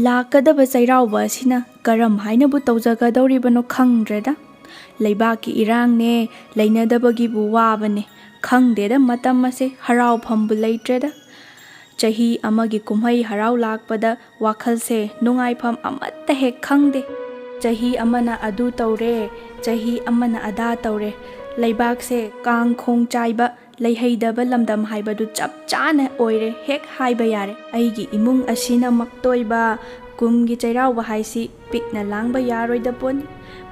ꯂꯥꯛꯀꯗꯕ ꯆꯩꯔꯥꯎꯕ ꯑꯁꯤꯅ ꯀꯔꯝ ꯍꯥꯏꯅꯕꯨ ꯇꯧꯖꯒꯗꯧꯔꯤꯕꯅꯣ ꯈꯪꯗ꯭ꯔꯦꯗ. ꯂꯩꯕꯥꯛꯀꯤ ꯏꯔꯥꯡꯅꯦ, ꯂꯩꯅꯗꯕꯒꯤꯕꯨ ꯋꯥꯕꯅꯦ. ꯈꯪꯗꯦꯗ ꯃꯇꯝ ꯑꯁꯦ ꯍꯔꯥꯎꯐꯝꯕꯨ ꯂꯩꯇ꯭ꯔꯦꯗ. ꯆꯍꯤ ꯑꯃꯒꯤ ꯀꯨꯝꯍꯩ ꯍꯔꯥꯎ ꯂꯥꯛꯄꯗ ꯋꯥꯈꯜꯁꯦ ꯅꯨꯡꯉꯥꯏꯐꯝ ꯑꯃꯠꯇ ꯍꯦꯛ ꯈꯪꯗꯦ. ꯆꯍꯤ ꯑꯃꯅ ꯑꯗꯨ ꯇꯧꯔꯦ, ꯆꯍꯤ ꯑꯃꯅ ꯑꯗꯥ ꯇꯧꯔꯦ. ꯂꯩꯕꯥꯛꯁꯦ ꯀꯥꯡꯈꯣꯡ ꯆꯥꯏꯕ, ꯂꯩꯍꯩꯗꯕ ꯂꯝꯗꯝ ꯍꯥꯏꯕꯗꯨ ꯆꯞ ꯆꯥꯅ ꯑꯣꯏꯔꯦ ꯍꯦꯛ ꯍꯥꯏꯕ ꯌꯥꯔꯦ. ꯑꯩꯒꯤ ꯏꯃꯨꯡ ꯑꯁꯤꯅ ꯃꯛꯇꯣꯏꯕ ꯀꯨꯝꯒꯤ ꯆꯩꯔꯥꯎꯕ ꯍꯥꯏꯁꯤ ꯄꯤꯛꯅ ꯂꯥꯡꯕ ꯌꯥꯔꯣꯏꯗ ꯄꯣꯠꯅꯤ.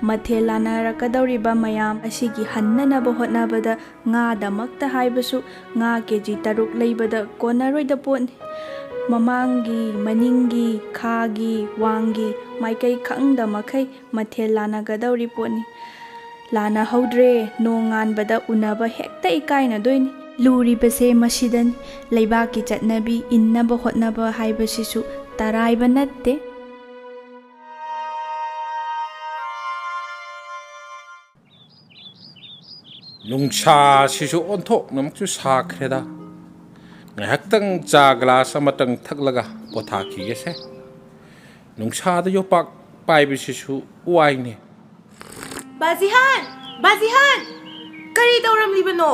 ꯃꯊꯦꯜ ꯂꯥꯟꯅꯔꯛꯀꯗꯧꯔꯤꯕ ꯃꯌꯥꯝ ꯑꯁꯤꯒꯤ ꯍꯟꯅꯅꯕ ꯍꯣꯠꯅꯕꯗ ꯉꯥꯗꯃꯛꯇ ꯍꯥꯏꯕꯁꯨ ꯉꯥ ꯀꯦꯖꯤ 6 ꯂꯩꯕꯗ ꯀꯣꯟꯅꯔꯣꯏꯗ ꯄꯣꯠꯅꯤ. ꯃꯃꯥꯡꯒꯤ, ꯃꯅꯤꯡꯒꯤ, ꯈꯥꯒꯤ, ꯋꯥꯡꯒꯤ ꯃꯥꯏꯀꯩ ꯈꯪꯗ ꯃꯈꯩ ꯃꯊꯦꯜ ꯂꯥꯟꯅꯒꯗꯧꯔꯤ ꯄꯣꯠꯅꯤ. ꯂꯥꯟꯅꯍꯧꯗ꯭ꯔꯦ ꯅꯣꯡ ꯉꯥꯟꯕꯗ ꯎꯅꯕ ꯍꯦꯛꯇ ꯏꯀꯥꯏꯅꯗꯣꯏꯅꯤ. ꯂꯨꯔꯤꯕꯁꯦ ꯃꯁꯤꯗꯅꯤ. ꯂꯩꯕꯥꯛꯀꯤ ꯆꯠꯅꯕꯤ ꯏꯟꯅꯕ ꯍꯣꯠꯅꯕ ꯍꯥꯏꯕꯁꯤꯁꯨ ꯇꯔꯥꯏꯕ ꯅꯠꯇꯦ. ꯅꯨꯡꯁꯥꯁꯤꯁꯨ ꯑꯣꯟꯊꯣꯛꯅꯃꯛꯁꯨ ꯁꯥꯈ꯭ꯔꯦꯗ. ꯉꯥꯏꯍꯥꯛꯇꯪ ꯆꯥ ꯒ꯭ꯂꯥꯁ ꯑꯃꯇꯪ ꯊꯛꯂꯒ ꯄꯣꯊꯥꯈꯤꯒꯦꯁꯦ. ꯅꯨꯡꯁꯥꯗ ꯌꯣꯄꯥꯛ ꯄꯥꯏꯕꯁꯤꯁꯨ ꯋꯥꯏꯅꯦ. 바지한! 바지한! ꯀꯔꯤ ꯇꯧꯔꯝꯂꯤꯕꯅꯣ?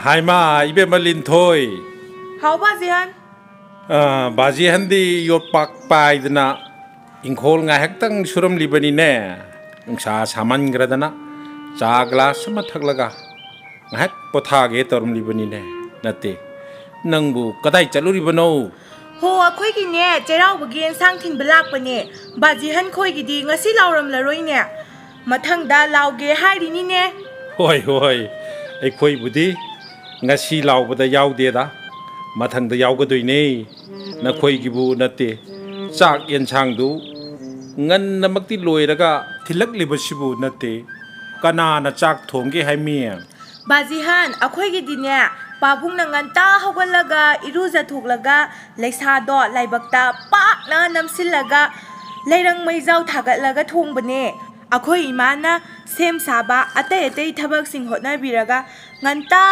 ꯍꯥꯏꯃ 이베마 린ꯊꯣꯏ. ꯍꯥꯎ 바지한! 바지한ꯗꯤ ꯌꯣꯄꯥꯛ ꯄꯥꯏꯗꯅ ꯏꯪꯈꯣꯜ ꯉꯥꯏꯍꯥꯛꯇꯪ ꯁꯨꯔꯝꯂꯤꯕꯅꯤꯅꯦ. ꯅꯨꯡꯁꯥ ꯁꯥꯃꯟꯈ꯭ꯔꯗꯅ ꯆꯥ ꯒ꯭ꯂꯥꯁ ꯑꯃ ꯊꯛꯂꯒ ꯉꯥꯏꯍꯥꯛ ꯄꯣꯊꯥꯒꯦ ꯇꯧꯔꯝꯂꯤꯕꯅꯤꯅꯦ. ꯅꯠꯇꯦ, ꯅꯪꯕꯨ ꯀꯗꯥꯏ ꯆꯠꯂꯨꯔꯤꯕꯅꯣ? ꯍꯣ ꯑꯩꯈꯣꯏꯒꯤꯅꯦ ꯆꯩꯔꯥꯎꯕꯒꯤ ꯑꯦꯟꯁꯥꯡ ꯊꯤꯟꯕ ꯂꯥꯛꯄꯅꯦ. 바지한 ꯈꯣꯏꯒꯤꯗꯤ ꯉꯁꯤ ꯂꯥꯎꯔꯝꯂꯔꯣꯏꯅꯦ. ꯃꯊꯪꯗ ꯂꯥꯎꯒꯦ ꯍꯥꯏꯔꯤꯅꯤꯅꯦ. ꯍꯣꯏ ꯍꯣꯏ, ꯑꯩꯈꯣꯏꯕꯨꯗꯤ ꯉꯁꯤ ꯂꯥꯎꯕꯗ ꯌꯥꯎꯗꯦꯗ. ꯃꯊꯪꯗ ꯌꯥꯎꯒꯗꯣꯏꯅꯦ. ꯅꯈꯣꯏꯒꯤꯕꯨ ꯅꯠꯇꯦ, ꯆꯥꯛ ꯌꯦꯟꯁꯥꯡꯗꯨ ꯉꯟꯅꯃꯛꯇꯤ ꯂꯣꯏꯔꯒ ꯊꯤꯜꯂꯛꯂꯤꯕꯁꯤꯕꯨ ꯅꯠꯇꯦ. ꯀꯅꯥꯅ ꯆꯥꯛ ꯊꯣꯡꯒꯦ ꯍꯥꯏꯃꯤ? 바지한 ꯑꯩꯈꯣꯏꯒꯤꯗꯤꯅꯦ ꯄꯥꯕꯨꯡꯅ ꯉꯟꯇꯥ ꯍꯧꯒꯠꯂꯒ ꯏꯔꯨꯖꯊꯣꯛꯂꯒ ꯂꯩꯁꯥꯗꯣ ꯂꯥꯏꯕꯛꯇ ꯄꯥꯛꯅ ꯅꯝꯁꯤꯜꯂꯒ ꯂꯩꯔꯪ ꯃꯩꯖꯥꯎ ꯊꯥꯒꯠꯂꯒ ꯊꯣꯡꯕꯅꯦ. ꯑꯩꯈꯣꯏ ꯏꯃꯥꯅ ꯁꯦꯝ ꯁꯥꯕ ꯑꯇꯩ ꯑꯇꯩ ꯊꯕꯛꯁꯤꯡ ꯍꯣꯠꯅꯕꯤꯔꯒ ꯉꯟꯇꯥ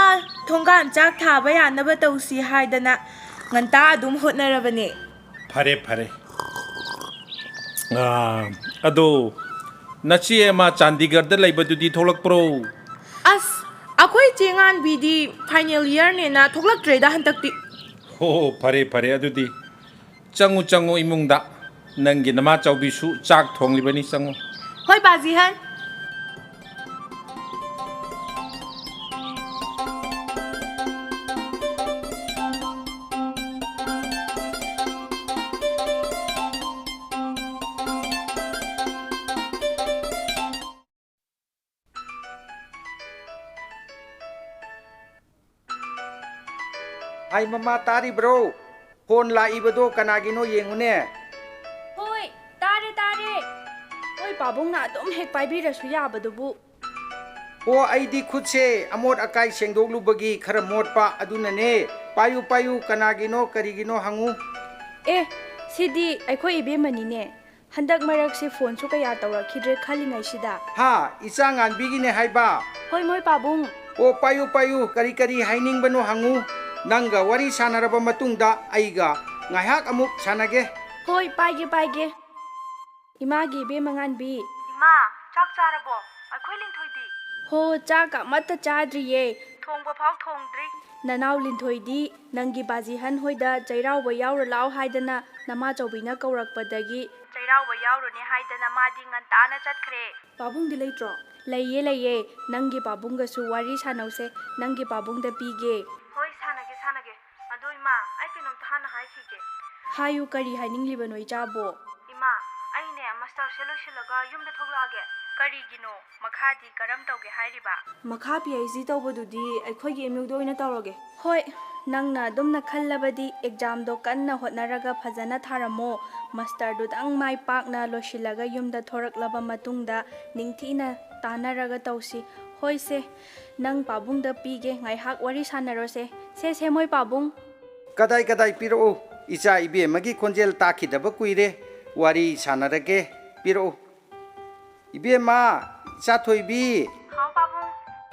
ꯊꯣꯡꯒꯥꯟ ꯆꯥꯛ ꯊꯥꯕ ꯌꯥꯅꯕ ꯇꯧꯁꯤ ꯍꯥꯏꯗꯅ ꯉꯟꯇꯥ ꯑꯗꯨꯝ ꯍꯣꯠꯅꯔꯕꯅꯦ. ꯐꯔꯦ ꯐꯔꯦ. ꯑꯗꯣ ꯅꯆꯦ ꯑꯃ ꯆꯥꯟꯗꯤꯒꯔꯗ ꯂꯩꯕꯗꯨꯗꯤ ꯊꯣꯛꯂꯛꯄ꯭ꯔꯣ? ꯑꯁ ꯑꯩꯈꯣꯏ ꯆꯦ ꯉꯥꯟꯕꯤꯗꯤ ꯐꯥꯏꯅꯦꯜ ꯏꯌꯔꯅꯦꯅ ꯊꯣꯛꯂꯛꯇ꯭ꯔꯦꯗ ꯍꯟꯗꯛꯇꯤ. ꯍꯣ ꯐꯔꯦ ꯐꯔꯦ. ꯑꯗꯨꯗꯤ ꯆꯪꯉꯨ ꯆꯪꯉꯨ ꯏꯃꯨꯡꯗ. ꯅꯪꯒꯤ ꯅꯃꯥ ꯆꯧꯕꯤꯁꯨ ꯆꯥꯛ ꯊꯣꯡꯂꯤꯕꯅꯤ, ꯆꯪꯉꯨ. ꯍꯣꯏ 바지한! Ay mama taribro. Phone laibado kanagino yengune. ꯍꯣꯏ, ꯇꯥꯔꯦ ꯇꯥꯔꯦ. ꯍꯣꯏ ꯄꯥꯕꯨꯡꯅ ꯑꯗꯨꯝ ꯍꯦꯛ ꯄꯥꯏꯕꯤꯔꯁꯨ ꯌꯥꯕꯗꯨꯕꯨ. O aidi khutse amot akai sengdoglubagi khara motpa adunane. Payu payu kanagino karigino hangu. ꯁꯤꯗꯤ ꯑꯩꯈꯣꯏ ꯏꯕꯦꯝꯃꯅꯤꯅꯦ. ꯍꯟꯗꯛ ꯃꯔꯛꯁꯤ ꯐꯣꯟꯁꯨ ꯀꯌꯥ ꯇꯧꯔꯛꯈꯤꯗ꯭ꯔꯦ ꯈꯜꯂꯤꯉꯩꯁꯤꯗ. Ha, isa nganbigine haiba. ꯍꯣꯏ ꯃꯣꯏ ꯄꯥꯕꯨꯡ. O payu payu kari hainingbano hangu. Nanga wari sanaraba matungda aiga ngahak amuk sanage. ꯍꯣꯏ ꯄꯥꯏꯒꯦ ꯄꯥꯏꯒꯦ. ꯏꯃꯥꯒꯤ ꯏꯕꯦꯝꯃ ꯉꯥꯟꯕꯤ. ꯏꯃꯥ, ꯆꯥꯛ ꯆꯥꯔꯕꯣ? ꯑꯩꯈꯣꯏ ꯂꯤꯟꯊꯣꯏꯗꯤ? ꯍꯣ, ꯆꯥꯛ ꯑꯃꯠꯇ ꯆꯥꯗ꯭ꯔꯤꯌꯦ. ꯊꯣꯡꯕ ꯐꯥꯎ ꯊꯣꯡꯗ꯭ꯔꯤ. ꯅꯅꯥꯎ ꯂꯤꯟꯊꯣꯏꯗꯤ ꯅꯪꯒꯤ 바지한 ꯍꯣꯏꯗ ꯆꯩꯔꯥꯎꯕ ꯌꯥꯎꯔ ꯂꯥꯛꯑꯣ ꯍꯥꯏꯗꯅ ꯅꯃꯥ ꯆꯧꯕꯤꯅ ꯀꯧꯔꯛꯄꯗꯒꯤ ꯆꯩꯔꯥꯎꯕ ꯌꯥꯎꯔꯨꯅꯦ ꯍꯥꯏꯗꯅ ꯃꯥꯗꯤ ꯉꯟꯇꯥꯅ ꯆꯠꯈ꯭ꯔꯦ. ꯄꯥꯕꯨꯡꯗꯤ ꯂꯩꯇ꯭ꯔꯣ? ꯂꯩꯌꯦ ꯂꯩꯌꯦ. ꯅꯪꯒꯤ ꯄꯥꯕꯨꯡꯒꯁꯨ ꯋꯥꯔꯤ ꯁꯥꯟꯅꯧꯁꯦ. ꯅꯪꯒꯤ ꯄꯥꯕꯨꯡꯗ ꯄꯤꯒꯦ. ꯍꯣꯏ ꯁꯥꯟꯅꯒꯦ. ꯑꯗꯣ ꯏꯃꯥ, ꯑꯩ ꯀꯩꯅꯣꯝꯇ ꯍꯥꯟꯅ ꯍꯥꯏꯈꯤꯒꯦ. ꯍꯥꯏꯌꯨ, ꯀꯔꯤ ꯍꯥꯏꯅꯤꯡꯂꯤꯕꯅꯣ ꯏꯆꯥꯕꯣ? ꯏꯃꯥ, ꯑꯩꯅꯦ ꯃꯥꯁꯇꯔꯁꯦ ꯂꯣꯏꯁꯤꯜꯂꯒ ꯌꯨꯝꯗ ꯊꯣꯛꯂꯛꯑꯒꯦ. ꯀꯔꯤꯒꯤꯅꯣ? ꯃꯈꯥꯗꯤ ꯀꯔꯝ ꯇꯧꯒꯦ ꯍꯥꯏꯔꯤꯕ? ꯃꯈꯥ PhD ꯇꯧꯕꯗꯨꯗꯤ ꯑꯩꯈꯣꯏꯒꯤ MUꯗ ꯑꯣꯏꯅ ꯇꯧꯔꯒꯦ. ꯍꯣꯏ, ꯅꯪꯅ ꯑꯗꯨꯝꯅ ꯈꯜꯂꯕꯗꯤ ꯑꯦꯛꯖꯥꯝꯗꯣ ꯀꯟꯅ ꯍꯣꯠꯅꯔꯒ ꯐꯖꯅ ꯊꯥꯔꯝꯃꯣ. ꯃꯥꯁꯇꯔꯗꯨꯗꯪ ꯃꯥꯏ ꯄꯥꯛꯅ ꯂꯣꯏꯁꯤꯜꯂꯒ ꯌꯨꯝꯗ ꯊꯣꯔꯛꯂꯕ ꯃꯇꯨꯡꯗ ꯅꯤꯡꯊꯤꯅ ꯇꯥꯟꯅꯔꯒ ꯇꯧꯁꯤ. ꯍꯣꯏꯁꯦ, ꯅꯪ ꯄꯥꯕꯨꯡꯗ ꯄꯤꯒꯦ. ꯉꯥꯏꯍꯥꯛ ꯋꯥꯔꯤ ꯁꯥꯟꯅꯔꯣꯁꯦ. ꯁꯦ ꯃꯣꯏ ꯄꯥꯕꯨꯡ. Kadai piro. Icha ibe magi konjel takidaba kuire. Wari sanarage piro. Ibe ma, icha thoibi. ꯍꯥꯎ ꯄꯥꯕꯨꯡ.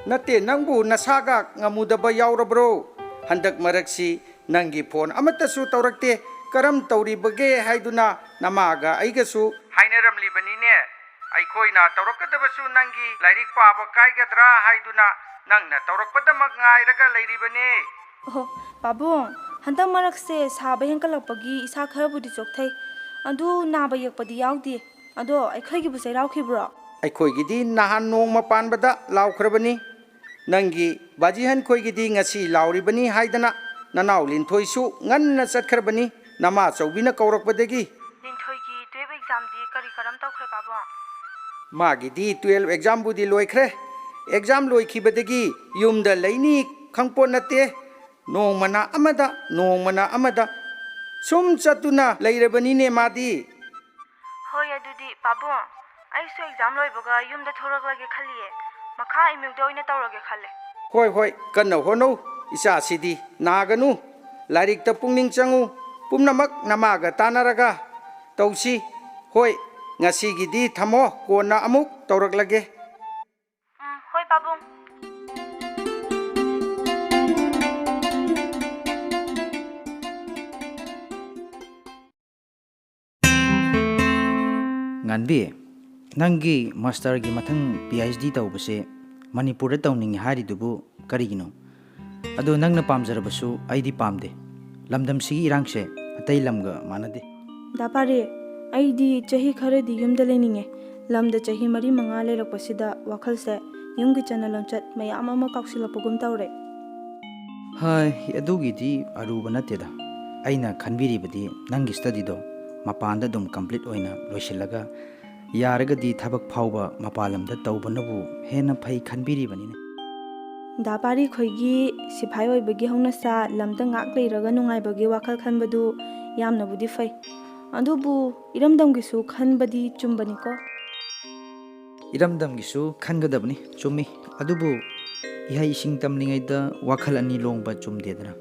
Nate nangbu nasaga ngamudaba yaurabro. Handak maraksi nangi phone amatasu taurakte. ꯀꯔꯝ ꯇꯧꯔꯤꯕꯒꯦ ꯍꯥꯏꯗꯨꯅ ꯅꯃꯥꯒ ꯑꯩꯒꯁꯨ ꯍꯥꯏꯅꯔꯝꯂꯤꯕꯅꯤꯅꯦ ꯑꯩꯈꯣꯏꯅ ꯇꯧꯔꯛꯀꯗꯕꯁꯨ ꯅꯪꯒꯤ ꯂꯥꯏꯔꯤꯛ ꯄꯥꯕ ꯀꯥꯏꯒꯗ꯭ꯔꯥ ꯍꯥꯏꯗꯨꯅ ꯅꯪꯅ ꯇꯧꯔꯛꯄꯗꯃꯛ ꯉꯥꯏꯔꯒ ꯂꯩꯔꯤꯕꯅꯤ ꯑꯣ ꯄꯥꯕꯨꯡ ꯍꯟꯗꯛ ꯃꯔꯛꯁꯦ ꯁꯥꯕ ꯍꯦꯟꯀꯠꯂꯛꯄꯒꯤ ꯏꯁꯥ ꯈꯔꯕꯨꯗꯤ ꯆꯣꯛꯊꯩ ꯑꯗꯨ ꯅꯥꯕ ꯌꯦꯛꯄꯗꯤ ꯌꯥꯎꯗꯦ ꯑꯗꯣ ꯑꯩꯈꯣꯏꯒꯤꯕꯨ ꯆꯩꯔꯥꯎꯈꯤꯕ꯭ꯔꯣ ꯑꯩꯈꯣꯏꯒꯤꯗꯤ ꯅꯍꯥꯟ ꯅꯣꯡꯃ ꯄꯥꯟꯕꯗ ꯂꯥꯎꯈ꯭ꯔꯕꯅꯤ ꯅꯪꯒꯤ ꯕꯥꯖꯤꯍꯟ ꯈꯣꯏꯒꯤꯗꯤ ꯉꯁꯤ ꯂꯥꯎꯔꯤꯕꯅꯤ ꯍꯥꯏꯗꯅ ꯅꯅꯥꯎ ꯂꯤꯟꯊꯣꯏꯁꯨ ꯉꯟꯅ ꯆꯠꯈ꯭ꯔꯕꯅꯤ ꯅꯃꯥ ꯆꯧꯕꯤꯅ ꯀꯧꯔꯛꯄꯗꯒꯤ ꯂꯤꯟꯊꯣꯏꯒꯤ 12 ꯑꯦꯛꯖꯥꯝꯗꯤ ꯀꯔꯝ ꯇꯧꯈ꯭ꯔꯦ ꯄꯥꯕꯨꯡ ꯃꯥꯒꯤꯗꯤ 12 ꯑꯦꯛꯖꯥꯝꯕꯨꯗꯤ ꯂꯣꯏꯈ꯭ꯔꯦ ꯑꯦꯛꯖꯥꯝ ꯂꯣꯏꯈꯤꯕꯗꯒꯤ ꯌꯨꯝꯗ ꯂꯩꯅꯤ ꯈꯪꯄꯣꯠ ꯅꯠꯇꯦ ꯅꯣꯡꯃꯅ ꯑꯃꯗ ꯁꯨꯝ ꯆꯠꯇꯨꯅ ꯂꯩꯔꯕꯅꯤꯅꯦ ꯃꯥꯗꯤ ꯍꯣꯏ ꯑꯗꯨꯗꯤ ꯄꯥꯕꯨꯡ ꯑꯩꯁꯨ ꯑꯦꯛꯖꯥꯝ ꯂꯣꯏꯕꯒ ꯌꯨꯝꯗ ꯊꯣꯔꯛꯂꯒꯦ ꯈꯜꯂꯤꯌꯦ ꯃꯈꯥ ꯑꯦꯝꯌꯨꯗ ꯑꯣꯏꯅ ꯇꯧꯔꯒꯦ ꯈꯜꯂꯦ ꯍꯣꯏ ꯀꯟꯅ ꯍꯣꯠꯅꯧ ꯏꯆꯥꯁꯤꯗꯤ ꯅꯥꯒꯅꯨ ꯂꯥꯏꯔꯤꯛꯇ ꯄꯨꯛꯅꯤꯡ ꯆꯪꯉꯨ ꯄꯨꯝꯅꯃꯛ ꯅꯃꯥꯒ ꯇꯥꯟꯅꯔꯒ ꯇꯧꯁꯤ ꯍꯣꯏ ꯉꯁꯤꯒꯤꯗꯤ ꯊꯝꯃꯣ ꯀꯣꯟꯅ ꯑꯃꯨꯛ ꯇꯧꯔꯛꯂꯒꯦ ꯍꯣꯏ ꯄꯥꯕꯨꯡ ꯉꯥꯟꯕꯤ ꯅꯪꯒꯤ ꯃꯥꯁꯇꯔꯒꯤ ꯃꯊꯪ PhD ꯇꯧꯕꯁꯦ ꯃꯅꯤꯄꯨꯔꯗ ꯇꯧꯅꯤꯡꯉꯤ ꯍꯥꯏꯔꯤꯗꯨꯕꯨ ꯀꯔꯤꯒꯤꯅꯣ ꯑꯗꯣ ꯅꯪꯅ ꯄꯥꯝꯖꯔꯕꯁꯨ ꯑꯩꯗꯤ ꯄꯥꯝꯗꯦ ꯂꯝꯗꯝꯁꯤꯒꯤ ꯏꯔꯥꯡꯁꯦ ꯑꯇꯩ ꯂꯝꯒ ꯃꯥꯟꯅꯗꯦ ꯗꯥꯄꯥꯔꯦ ꯑꯩꯗꯤ ꯆꯍꯤ ꯈꯔꯗꯤ ꯌꯨꯝꯗ ꯂꯩꯅꯤꯡꯉꯦ ꯂꯝꯗ ꯆꯍꯤ 4-5 ꯂꯩꯔꯛꯄꯁꯤꯗ ꯋꯥꯈꯜꯁꯦ ꯌꯨꯝꯒꯤ ꯆꯠꯅ ꯂꯣꯟꯆꯠ ꯃꯌꯥꯝ ꯑꯃ ꯀꯥꯎꯁꯤꯜꯂꯛꯄꯒꯨꯝ ꯇꯧꯔꯦ ꯍꯥꯏ ꯑꯗꯨꯒꯤꯗꯤ ꯑꯔꯨꯕ ꯅꯠꯇꯦꯗ ꯑꯩꯅ ꯈꯟꯕꯤꯔꯤꯕꯗꯤ ꯅꯪꯒꯤ ꯁ꯭ꯇꯗꯤꯗꯣ ꯃꯄꯥꯟꯗ ꯑꯗꯨꯝ ꯀꯝꯄ꯭ꯂꯤꯠ ꯑꯣꯏꯅ ꯂꯣꯏꯁꯤꯜꯂꯒ ꯌꯥꯔꯒꯗꯤ ꯊꯕꯛ ꯐꯥꯎꯕ ꯃꯄꯥꯟ ꯂꯝꯗ ꯇꯧꯕꯅꯕꯨ ꯍꯦꯟꯅ ꯐꯩ ꯈꯟꯕꯤꯔꯤꯕꯅꯤꯅꯦ ꯗꯥꯄꯥꯔꯤ ꯈꯣꯏꯒꯤ ꯁꯤꯐꯥꯏ ꯑꯣꯏꯕꯒꯤ ꯍꯧꯅꯁꯥ ꯂꯝꯗ ꯉꯥꯛ ꯂꯩꯔꯒ ꯅꯨꯡꯉꯥꯏꯕꯒꯤ ꯋꯥꯈꯜ ꯈꯟꯕꯗꯨ ꯌꯥꯝꯅꯕꯨꯗꯤ ꯐꯩ ꯑꯗꯨꯕꯨ ꯏꯔꯝꯗꯝꯒꯤꯁꯨ ꯈꯟꯕꯗꯤ ꯆꯨꯝꯕꯅꯤꯀꯣ ꯏꯔꯝꯗꯝꯒꯤꯁꯨ ꯈꯟꯒꯗꯕꯅꯤ ꯆꯨꯝꯃꯤ ꯑꯗꯨꯕꯨ ꯏꯍꯩ ꯏꯁꯤꯡ ꯇꯝꯂꯤꯉꯩꯗ ꯋꯥꯈꯜ ꯑꯅꯤ ꯂꯣꯡꯕ ꯆꯨꯝꯗꯦꯗꯅ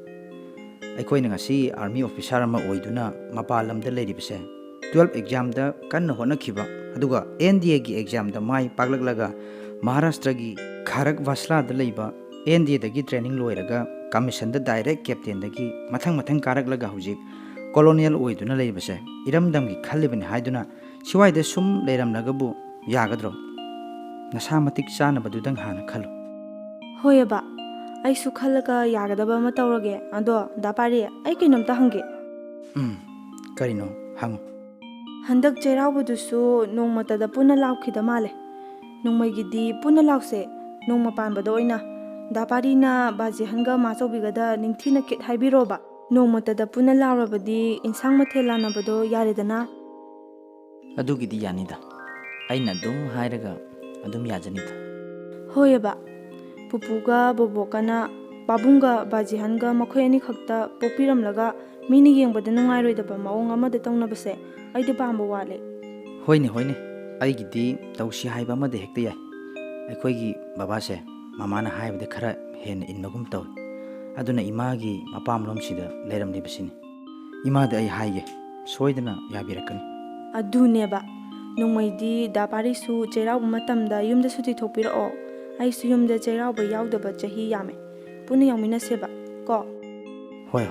ꯑꯩꯈꯣꯏꯅ ꯉꯁꯤ ꯑꯥꯔꯃꯤ ꯑꯣꯐꯤꯁꯥꯔ ꯑꯃ ꯑꯣꯏꯗꯨꯅ ꯃꯄꯥꯟ ꯂꯝꯗ ꯂꯩꯔꯤꯕꯁꯦ 12 ꯑꯦꯛꯖꯥꯝꯗ ꯀꯟꯅ ꯍꯣꯠꯅꯈꯤꯕ ꯑꯗꯨꯒ NDAꯒꯤ ꯑꯦꯛꯖꯥꯝꯗ ꯃꯥꯏ ꯄꯥꯛꯂꯛꯂꯒ ꯃꯍꯥꯔꯥꯁꯇ꯭ꯔꯒꯤ ꯈꯥꯔꯛ ꯚꯥꯁꯂꯥꯗ ꯂꯩꯕ NDAꯗꯒꯤ ꯇ꯭ꯔꯦꯅꯤꯡ ꯂꯣꯏꯔꯒ ꯀꯃꯤꯁꯟꯗ ꯗꯥꯏꯔꯦꯛ ꯀꯦꯞꯇꯦꯟꯗꯒꯤ ꯃꯊꯪ ꯀꯥꯔꯛꯂꯒ ꯍꯧꯖꯤꯛ ꯀꯣꯂꯣꯅꯤꯌꯦꯜ ꯑꯣꯏꯗꯨꯅ ꯂꯩꯔꯤꯕꯁꯦ ꯏꯔꯝꯗꯝꯒꯤ ꯈꯜꯂꯤꯕꯅꯤ ꯍꯥꯏꯗꯨꯅ ꯁꯤꯋꯥꯏꯗ ꯁꯨꯝ ꯂꯩꯔꯝꯂꯒꯕꯨ ꯌꯥꯒꯗ꯭ꯔꯣ ꯅꯁꯥ ꯃꯇꯤꯛ ꯆꯥꯅꯕꯗꯨꯗꯪ ꯍꯥꯟꯅ ꯈꯜꯂꯨ ꯍꯣꯏꯑꯕ ꯑꯩꯁꯨ ꯈꯜꯂꯒ ꯌꯥꯒꯗꯕ ꯑꯃ ꯇꯧꯔꯒꯦ ꯑꯗꯣ ꯗꯥꯄꯥꯔꯤ ꯑꯩ ꯀꯩꯅꯣꯝꯇ ꯍꯪꯒꯦ ꯀꯔꯤꯅꯣ ꯍꯪꯉꯨ ꯍꯟꯗꯛ ꯆꯩꯔꯥꯎꯕꯗꯨꯁꯨ ꯅꯣꯡꯃꯇꯗ ꯄꯨꯟꯅ ꯂꯥꯎꯈꯤꯗ ꯃꯥꯜꯂꯦ ꯅꯣꯡꯃꯩꯒꯤꯗꯤ ꯄꯨꯟꯅ ꯂꯥꯎꯁꯦ ꯅꯣꯡꯃ ꯄꯥꯟꯕꯗ ꯑꯣꯏꯅ ꯗꯥꯄꯥꯔꯤꯅ ꯕꯥꯖꯤꯍꯟꯒ ꯃꯥꯆꯧꯕꯤꯒꯗ ꯅꯤꯡꯊꯤꯅ ꯀꯤꯠ ꯍꯥꯏꯕꯤꯔꯣꯕ ꯅꯣꯡꯃꯇꯗ ꯄꯨꯟꯅ ꯂꯥꯎꯔꯕꯗꯤ ꯏꯟꯁꯥꯡ ꯃꯊꯦꯜ ꯂꯥꯟꯅꯕꯗꯣ ꯌꯥꯔꯦꯗꯅ ꯑꯗꯨꯒꯤꯗꯤ ꯌꯥꯅꯤꯗ ꯑꯩꯅ ꯑꯗꯨꯝ ꯍꯥꯏꯔꯒ ꯑꯗꯨꯝ ꯌꯥꯖꯅꯤꯗ ꯍꯣꯏꯑꯕ ꯄꯨꯄꯨꯒ ꯕꯣꯕꯣꯛꯀꯅ ꯄꯥꯕꯨꯡꯒ ꯕꯥꯖꯤꯍꯟꯒ ꯃꯈꯣꯏ ꯑꯅꯤꯈꯛꯇ ꯄꯣꯛꯄꯤꯔꯝꯂꯒ ꯃꯤꯅ ꯌꯦꯡꯕꯗ ꯅꯨꯡꯉꯥꯏꯔꯣꯏꯗꯕ ꯃꯑꯣꯡ ꯑꯃꯗ ꯇꯧꯅꯕꯁꯦ ꯑꯩꯗꯤ ꯄꯥꯝꯕ ꯋꯥꯠꯂꯦ ꯍꯣꯏꯅꯦ ꯑꯩꯒꯤꯗꯤ ꯇꯧꯁꯤ ꯍꯥꯏꯕ ꯑꯃꯗ ꯍꯦꯛꯇ ꯌꯥꯏ ꯑꯩꯈꯣꯏꯒꯤ ꯕꯕꯥꯁꯦ ꯃꯃꯥꯅ ꯍꯥꯏꯕꯗ ꯈꯔ ꯍꯦꯟꯅ ꯏꯟꯕꯒꯨꯝ ꯇꯧꯏ ꯑꯗꯨꯅ ꯏꯃꯥꯒꯤ ꯃꯄꯥꯝꯂꯣꯝꯁꯤꯗ ꯂꯩꯔꯝꯂꯤꯕꯁꯤꯅꯤ ꯏꯃꯥꯗ ꯑꯩ ꯍꯥꯏꯒꯦ ꯁꯣꯏꯗꯅ ꯌꯥꯕꯤꯔꯛꯀꯅꯤ ꯑꯗꯨꯅꯦꯕ ꯅꯣꯡꯃꯩꯗꯤ ꯗꯥꯄꯥꯔꯤꯁꯨ ꯆꯩꯔꯥꯎꯕ ꯃꯇꯝꯗ ꯌꯨꯝꯗ ꯁꯨꯇꯤ ꯊꯣꯛꯄꯤꯔꯛꯑꯣ ꯑꯩꯁꯨ ꯌꯨꯝꯗ ꯆꯩꯔꯥꯎꯕ ꯌꯥꯎꯗꯕ ꯆꯍꯤ ꯌꯥꯝꯃꯦ ꯄꯨꯟꯅ ꯌꯥꯎꯃꯤꯟꯅꯁꯦꯕ ꯀꯣ ꯍꯣꯏ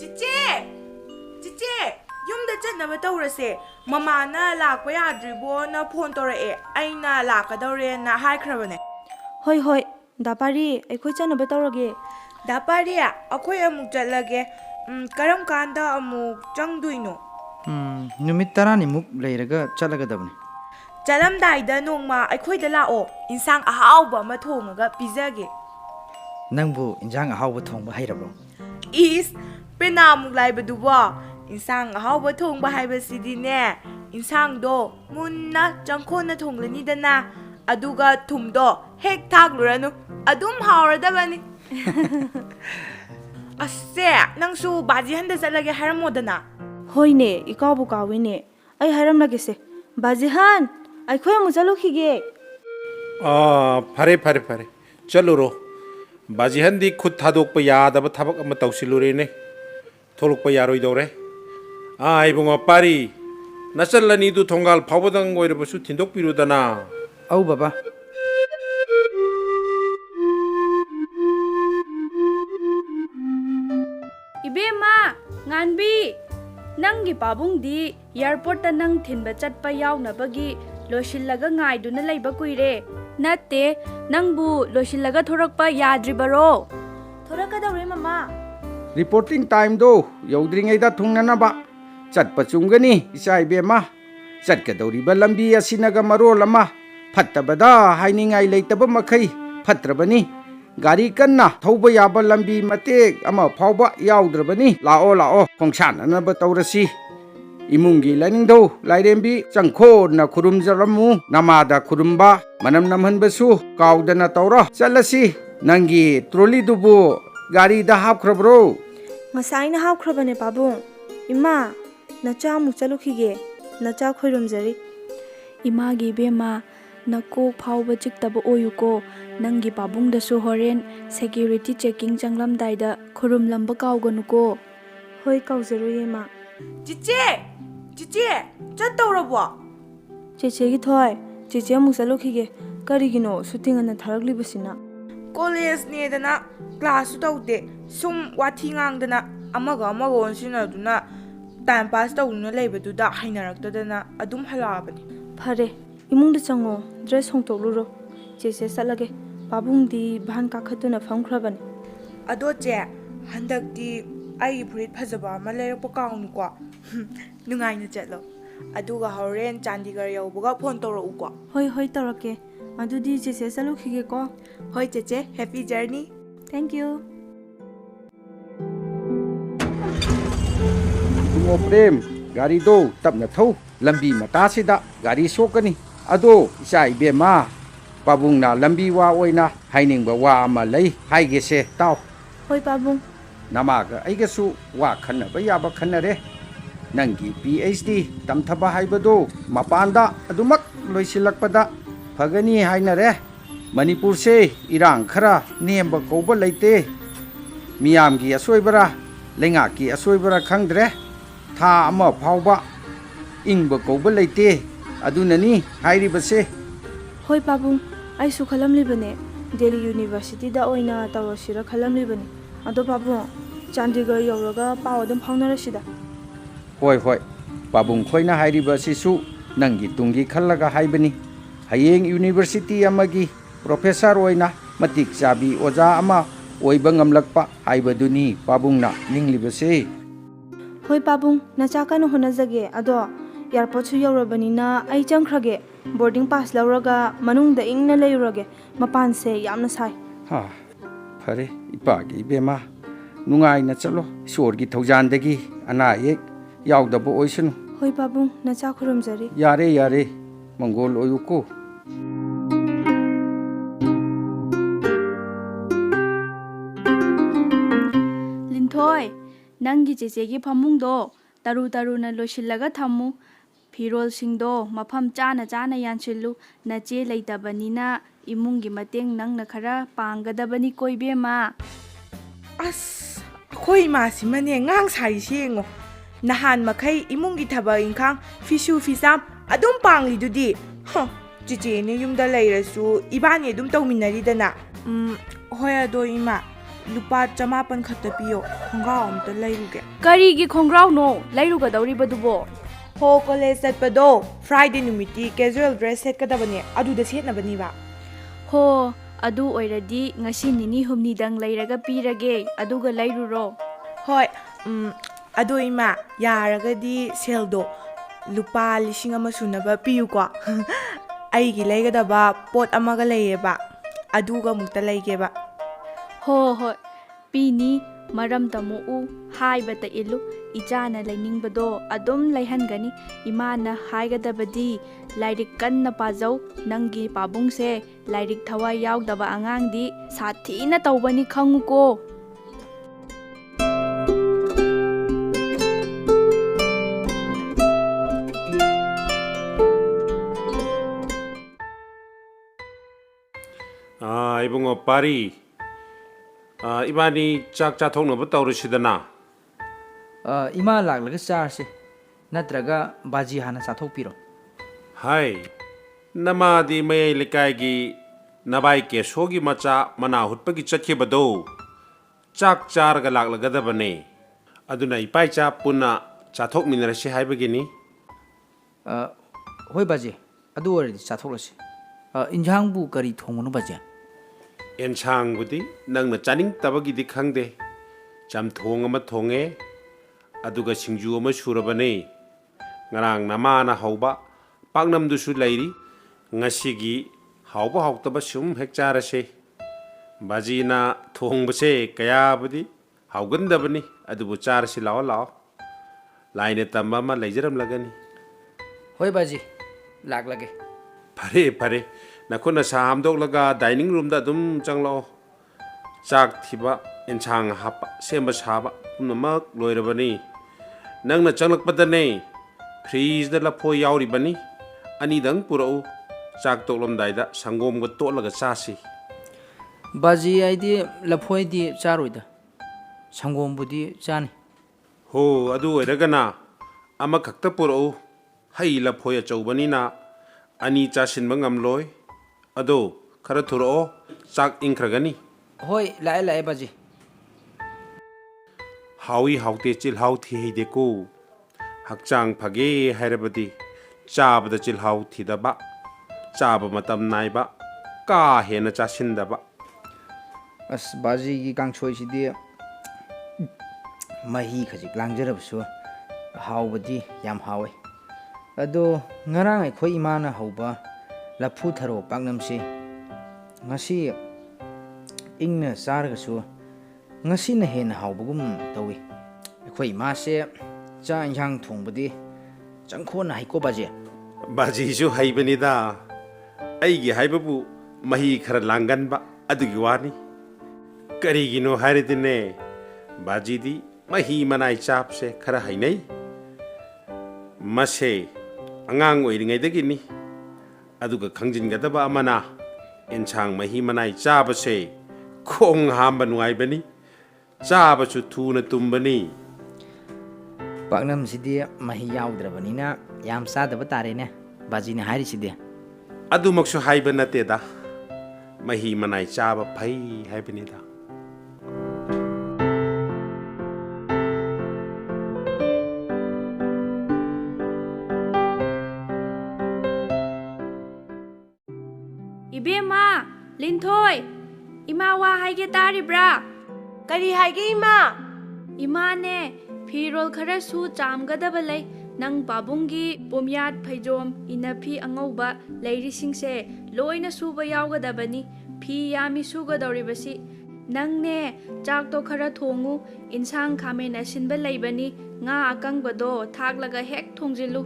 ꯆꯤꯆꯦ ꯌꯨꯝꯗ ꯆꯠꯅꯕ ꯇꯧꯔꯁꯦ ꯃꯃꯥꯅ ꯂꯥꯛꯄ ꯌꯥꯗ꯭ꯔꯤꯕꯣꯅ ꯐꯣꯟ ꯇꯧꯔꯛꯑꯦ ꯑꯩꯅ ꯂꯥꯛꯀꯗꯧꯔꯦꯅ ꯍꯥꯏꯈ꯭ꯔꯕꯅꯦ ꯍꯣꯏ ꯗꯥꯄꯥꯔꯤ ꯑꯩꯈꯣꯏ ꯆꯠꯅꯕ ꯇꯧꯔꯒꯦ ꯗꯥꯄꯥꯔꯤ ꯑꯩꯈꯣꯏ ꯑꯃꯨꯛ ꯆꯠꯂꯒꯦ ꯀꯔꯝ ꯀꯥꯟꯗ ꯑꯃꯨꯛ ꯆꯪꯗꯣꯏꯅꯣ ꯅꯨꯃꯤꯠ 10ꯅꯤꯃꯨꯛ ꯂꯩꯔꯒ ꯆꯠꯂꯒꯗꯕꯅꯤ ꯆꯠꯂꯝꯗꯥꯏꯗ ꯅꯣꯡꯃ ꯑꯩꯈꯣꯏꯗ ꯂꯥꯛꯑꯣ ꯏꯟꯁꯥꯡ ꯑꯍꯥꯎꯕ ꯑꯃ ꯊꯣꯡꯉꯒ ꯄꯤꯖꯒꯦ ꯅꯪꯕꯨ ꯏꯟꯖꯥꯡ ꯑꯍꯥꯎꯕ ꯊꯣꯡꯕ ꯍꯩꯔꯕ꯭ꯔꯣ ꯏꯁ ꯄꯦꯅꯥꯃꯨꯛ ꯂꯥꯏꯕꯗꯨꯕꯣ ꯏꯟꯁꯥꯡ ꯑꯍꯥꯎꯕ ꯊꯣꯡꯕ ꯍꯥꯏꯕꯁꯤꯗꯤꯅꯦ ꯏꯟꯁꯥꯡꯗꯣ ꯃꯨꯟꯅ ꯆꯪꯈꯣꯟꯅ ꯊꯣꯡꯂꯅꯤꯗꯅ ꯑꯗꯨꯒ ꯊꯨꯝꯗꯣ ꯍꯦꯛ ꯊꯥꯛꯂꯨꯔꯅꯨ ꯑꯗꯨꯝ ꯍꯥꯎꯔꯗꯕꯅꯤ ꯑꯁꯦ ꯅꯪꯁꯨ ꯕꯥꯖꯤꯍꯟꯗ ꯆꯠꯂꯒꯦ ꯍꯥꯏꯔꯝꯃꯣꯗꯅ ꯍꯣꯏꯅꯦ ꯏꯀꯥꯎꯕꯨ ꯀꯥꯎꯏꯅꯦ ꯑꯩ ꯍꯥꯏꯔꯝꯂꯒꯦꯁꯦ ꯕꯥꯖꯤꯍꯟ ꯑꯩꯈꯣꯏ ꯑꯃꯨꯛ ꯆꯠꯂꯨꯈꯤꯒꯦ ꯐꯔꯦ ꯆꯠꯂꯨꯔꯣ ꯕꯥꯖꯤꯍꯟꯗꯤ ꯈꯨꯠ ꯊꯥꯗꯣꯛꯄ ꯌꯥꯗꯕ ꯊꯕꯛ ꯑꯃ ꯇꯧꯁꯤꯜꯂꯨꯔꯦꯅꯦ ꯊꯣꯛꯂꯛꯄ ꯌꯥꯔꯣꯏꯗꯧꯔꯦ ꯏꯕꯨꯡꯉꯣ ꯄꯥꯔꯤ ꯅꯆꯜ ꯑꯅꯤꯗꯨ ꯊꯣꯡꯒꯥꯜ ꯐꯥꯎꯕꯗꯪ ꯑꯣꯏꯔꯕꯁꯨ ꯊꯤꯟꯗꯣꯛꯄꯤꯔꯨꯗꯅ ꯑꯧ ꯕꯕꯥ 이베마, ꯉꯥꯟꯕꯤ Nangi pabungdi airport ta nang thinba chatpa yawnabagi loisillaga ngaiduna leiba kuire. Natte nangbu loisillaga thorakpa yadribaro. Thorakadawre mama. Reporting time do yaudringayda thungnanaba chatpa chungani isa ibema chatkadawriba lambi asinaga marol ama fattabada hainingai leitaba makai fatrabani gari kanna thauba yaba lambi matek ama phauba yaudravani lao khongsananaba tawrasi imungi laningdo lairembi changkho na khurumjaramu namada khurumba manam namhanbasu kaudana tawra chalasi nangi trolley dubu gari da hapkhrabro Ngasai na hapkhrabane pabung. Ima nacha mu chalukhige nacha khoirumjari. Imagi bema nako phauba chiktaba oyuko nangi pabungdasu horen security checking changlamdaida khurumlamba kauganuko. Hoi kauzaruye ma. Chiche! Chiche! Chattorabo? Chechegi thoi. Cheche mu chalukhige. Karigino shooting ana tharaglibasina. College nedana class tawde sum wathi ngangdana amaga onsinaduna time pass tawuna leibaduda hainarakdana adum halabani. Phare imungda chango dress hongtokluro. Cheche salage. Pabungdi bhan kakhatuna famkhrabani. Ado che handakti ai furit phajaba ama leirakpa kaungnuko. Nungaina chatlo. Aduga horen Chandigarh yaubaga phone tawrauko. Hoi tarake. Adudi cheche chalukhige ko. Hoi cheche, happy journey. Thank you. tungo prem gari do tapna thau lambi mata sida gari sokani ado isa ibema pabungna lambi wa oina hainingba wa ama lei haige se taw Hoi pabung. namaga aigasu wa khanaba yaba khanare nangi PhD tamthaba haibado mapanda adumak loisilakpada phagani hainare Manipur se irang khara nemba koba leite miyamgi asoibara lengaki asoibara khangdre tha ama phauba ingba koba leite adunani hairibase Hoi pabung. Ai su khalamlibane. Delhi University da oina tawrasira khalamlibane. Ado pabung. Chandigarh yauraga paw adum phaunarasida. hoi pabung khoina hairibase su nangi tungi khallaga haibani hayeng university amagi professor oina matik chabi oja ama oiba ngamlakpa haibaduni pabungna ninglibase Hoi pabung. Nachaka no honajage. Ado airport su yaurabanina ai changkhrage. Boarding pass lauraga manungda ingna leurage. Mapan se yamna sai. ha phare ipagi ibema nungai na chalo sorgi thaujan-dagi ana ek yaudaba oisanu Hoi pabung. Nacha khurumjari. yare mongol oyuko Linthoi nangi chechegi phamungdo taruna loisillaga thammu phirol singdo mafam chana yanchillu nache leitabanina imungi mateng nangna khara panggadabani koibema. As khoi masi mane ngang sari sengo. Nahan makai imungi thaba ingkhang fisu fisam adum pangli dudi. Chiche ne yumda leirasu ibani adum tawminaridana. Hoi ado ima lupa 500 khata piyo khongaw amta leiruge. Karigi khongraw no leirugadawribadubo. Ho college satpado Friday numiti casual dress setkadabane aduda setnabani ba. Ho adu oiradi ngasi nini humnidang leiraga pirage aduga leiruro. Hoi ado ima yaragadi seldo lupa 1,000 sunaba piyuko. Aigi leigadaba pot amaga leiyeba aduga mukta leigeba. Ho pini maram tamu haibata ilu ijana leiningbado adum leihangani imana haigadabadi lairik kanna pazau nangi pabungse lairik thawai yaudaba angangdi sathina tawbani khanguko. ibungo pari ibani chak chathoknaba tawrusidana Ima laklaga charse natraga Bajihan chathokpiro hai namadi mai likaigi nabai ke sogi macha mana hutpagi chakhibado chak charga laklagadabane aduna ipaicha punna ꯆꯥꯊꯣꯛꯃꯤꯟꯅꯔꯁꯤ ꯍꯥꯏꯕꯒꯤꯅꯤ ꯍꯣꯏ ꯕꯥꯖꯤ ꯑꯗꯨ ꯑꯣꯏꯔꯗꯤ ꯆꯥꯊꯣꯛꯂꯁꯤ ꯏꯟꯖꯥꯡꯕꯨ ꯀꯔꯤ ꯊꯣꯡꯕꯅꯣ ꯕꯥꯖꯤ ꯑꯦꯟꯁꯥꯡꯕꯨꯗꯤ ꯅꯪꯅ ꯆꯥꯅꯤꯡꯗꯕꯒꯤꯗꯤ ꯈꯪꯗꯦ ꯆꯝꯊꯣꯡ ꯑꯃ ꯊꯣꯡꯉꯦ ꯑꯗꯨꯒ ꯁꯤꯡꯖꯨ ꯑꯃ ꯁꯨꯔꯕꯅꯤ ꯉꯔꯥꯡ ꯅꯃꯥꯅ ꯍꯧꯕ ꯄꯥꯛꯅꯝꯗꯨꯁꯨ ꯂꯩꯔꯤ ꯉꯁꯤꯒꯤ ꯍꯥꯎꯕ ꯍꯥꯎꯇꯕ ꯁꯨꯝ ꯍꯦꯛ ꯆꯥꯔꯁꯦ ꯕꯥꯖꯤꯅ ꯊꯣꯡꯕꯁꯦ ꯀꯌꯥꯕꯨꯗꯤ ꯍꯥꯎꯒꯟꯗꯕꯅꯤ ꯑꯗꯨꯕꯨ ꯆꯥꯔꯁꯤ ꯂꯥꯛꯑꯣ ꯂꯥꯛꯑꯣ ꯂꯥꯏꯅ ꯇꯝꯕ ꯑꯃ ꯂꯩꯖꯔꯝꯂꯒꯅꯤ ꯍꯣꯏ ꯕꯥꯖꯤ ꯂꯥꯛꯂꯒꯦ ꯐꯔꯦ ꯐꯔꯦ ꯅꯈꯨꯠ ꯅꯁꯥ ꯍꯥꯝꯗꯣꯛꯂꯒ ꯗꯥꯏꯅꯤꯡ ꯔꯨꯝꯗ ꯑꯗꯨꯝ ꯆꯪꯂꯛꯑꯣ ꯆꯥꯛ ꯊꯤꯕ ꯑꯦꯟꯁꯥꯡ ꯍꯥꯞꯄ ꯁꯦꯝꯕ ꯁꯥꯕ ꯄꯨꯝꯅꯃꯛ ꯂꯣꯏꯔꯕꯅꯤ ꯅꯪꯅ ꯆꯪꯂꯛꯄꯗꯅꯦ ꯐ꯭ꯔꯤꯖꯗ ꯂꯐꯣꯏ ꯌꯥꯎꯔꯤꯕꯅꯤ ꯑꯅꯤꯗꯪ ꯄꯨꯔꯛꯎ ꯆꯥꯛ ꯇꯣꯛꯂꯝꯗꯥꯏꯗ ꯁꯪꯒꯣꯝꯒ ꯇꯣꯠꯂꯒ ꯆꯥꯁꯤ ꯕꯥꯖꯤ ꯑꯩꯗꯤ ꯂꯐꯣꯏꯗꯤ ꯆꯥꯔꯣꯏꯗ ꯁꯪꯒꯣꯝꯕꯨꯗꯤ ꯆꯥꯅꯤ ꯍꯣ ꯑꯗꯨ ꯑꯣꯏꯔꯒꯅ ꯑꯃꯈꯛꯇ ꯄꯨꯔꯛꯎ ꯍꯩ ꯂꯐꯣꯏ ꯑꯆꯧꯕꯅꯤꯅ ꯑꯅꯤ ꯆꯥꯁꯤꯟꯕ ꯉꯝꯂꯣꯏ ꯑꯗꯣ ꯈꯔ ꯊꯨꯔꯛꯑꯣ ꯆꯥꯛ ꯏꯪꯈ꯭ꯔꯒꯅꯤ ꯍꯣꯏ ꯂꯥꯛꯑꯦ ꯂꯥꯛꯑꯦ ꯕꯥꯖꯤ ꯍꯥꯎꯏ ꯍꯥꯎꯇꯦ ꯆꯤꯜꯍꯥꯎ ꯊꯤꯍꯩꯗꯦꯀꯣ ꯍꯛꯆꯥꯡ ꯐꯒꯦ ꯍꯥꯏꯔꯕꯗꯤ ꯆꯥꯕꯗ ꯆꯤꯜꯍꯥꯎ ꯊꯤꯗꯕ ꯆꯥꯕ ꯃꯇꯝ ꯅꯥꯏꯕ ꯀꯥ ꯍꯦꯟꯅ ꯆꯥꯁꯤꯟꯗꯕ ꯑꯁ ꯕꯥꯖꯤꯒꯤ ꯀꯥꯡꯁꯣꯏꯁꯤꯗꯤ ꯃꯍꯤ ꯈꯖꯤꯛ ꯂꯥꯡꯖꯔꯕꯁꯨ ꯍꯥꯎꯕꯗꯤ ꯌꯥꯝ ꯍꯥꯎꯋꯤ ꯑꯗꯣ ꯉꯔꯥꯡ ꯑꯩꯈꯣꯏ ꯏꯃꯥꯅ ꯍꯧꯕ ꯂꯐꯨ ꯊꯔꯣ ꯄꯥꯛꯅꯝꯁꯤ ꯉꯁꯤ ꯏꯪꯅ ꯆꯥꯔꯒꯁꯨ ꯉꯁꯤꯅ ꯍꯦꯟꯅ ꯍꯥꯎꯕꯒꯨꯝ ꯇꯧꯏ ꯑꯩꯈꯣꯏ ꯏꯃꯥꯁꯦ ꯆꯥꯛ ꯏꯟꯁꯥꯡ ꯊꯣꯡꯕꯗꯤ ꯆꯪꯈꯣꯟꯅ ꯍꯩꯀꯣ ꯕꯥꯖꯤ ꯕꯥꯖꯤꯁꯨ ꯍꯩꯕꯅꯤꯗ ꯑꯩꯒꯤ ꯍꯥꯏꯕꯕꯨ ꯃꯍꯤ ꯈꯔ ꯂꯥꯡꯒꯟꯕ ꯑꯗꯨꯒꯤ ꯋꯥꯅꯤ ꯀꯔꯤꯒꯤꯅꯣ ꯍꯥꯏꯔꯗꯤꯅꯦ ꯕꯥꯖꯤꯗꯤ ꯃꯍꯤ ꯃꯅꯥꯏ ꯆꯥꯕꯁꯦ ꯈꯔ ꯍꯩꯅꯩ ꯃꯁꯦ ꯑꯉꯥꯡ ꯑꯣꯏꯔꯤꯉꯩꯗꯒꯤꯅꯤ ꯑꯗꯨꯒ ꯈꯪꯖꯤꯟꯒꯗꯕ ꯑꯃꯅ ꯑꯦꯟꯁꯥꯡ ꯃꯍꯤ ꯃꯅꯥꯏ ꯆꯥꯕꯁꯦ ꯈꯣꯡ ꯍꯥꯝꯕ ꯅꯨꯡꯉꯥꯏꯕꯅꯤ ꯆꯥꯕꯁꯨ ꯊꯨꯅ ꯇꯨꯝꯕꯅꯤ ꯄꯥꯛꯅꯝꯁꯤꯗꯤ ꯃꯍꯤ ꯌꯥꯎꯗ꯭ꯔꯕꯅꯤꯅ ꯌꯥꯝ ꯆꯥꯗꯕ ꯇꯥꯔꯦꯅꯦ ꯕꯥꯖꯤꯅ ꯍꯥꯏꯔꯤꯁꯤꯗꯤ ꯑꯗꯨꯃꯛꯁꯨ ꯍꯥꯏꯕ ꯅꯠꯇꯦꯗ ꯃꯍꯤ ꯃꯅꯥꯏ ꯆꯥꯕ ꯐꯩ ꯍꯥꯏꯕꯅꯤꯗ 이베마, 린토이, 이마와 하이게 따리브라. ꯀꯔꯤ ꯍꯥꯏꯒꯦ ꯏꯃꯥ 이마네, 피롤 카라수 짬가다발레. ꯅꯪ ꯄꯥꯕꯨꯡꯒꯤ ꯄꯣꯝꯌꯥꯠ ꯐꯩꯖꯣꯝ ꯏꯅꯐꯤ ꯑꯉꯧꯕ ꯂꯩꯔꯤꯁꯤꯡꯁꯦ ꯂꯣꯏꯅ ꯁꯨꯕ ꯌꯥꯎꯒꯗꯕꯅꯤ ꯐꯤ ꯌꯥꯝꯃꯤ ꯁꯨꯒꯗꯧꯔꯤꯕꯁꯤ ꯅꯪꯅꯦ ꯆꯥꯛꯇꯣ ꯈꯔ ꯊꯣꯡꯉꯨ ꯏꯟꯁꯥꯡ ꯈꯥꯃꯦꯟ ꯑꯁꯤꯟꯕ ꯂꯩꯕꯅꯤ ꯉꯥ ꯑꯀꯪꯕꯗꯣ ꯊꯥꯛꯂꯒ ꯍꯦꯛ ꯊꯣꯡꯖꯤꯜꯂꯨ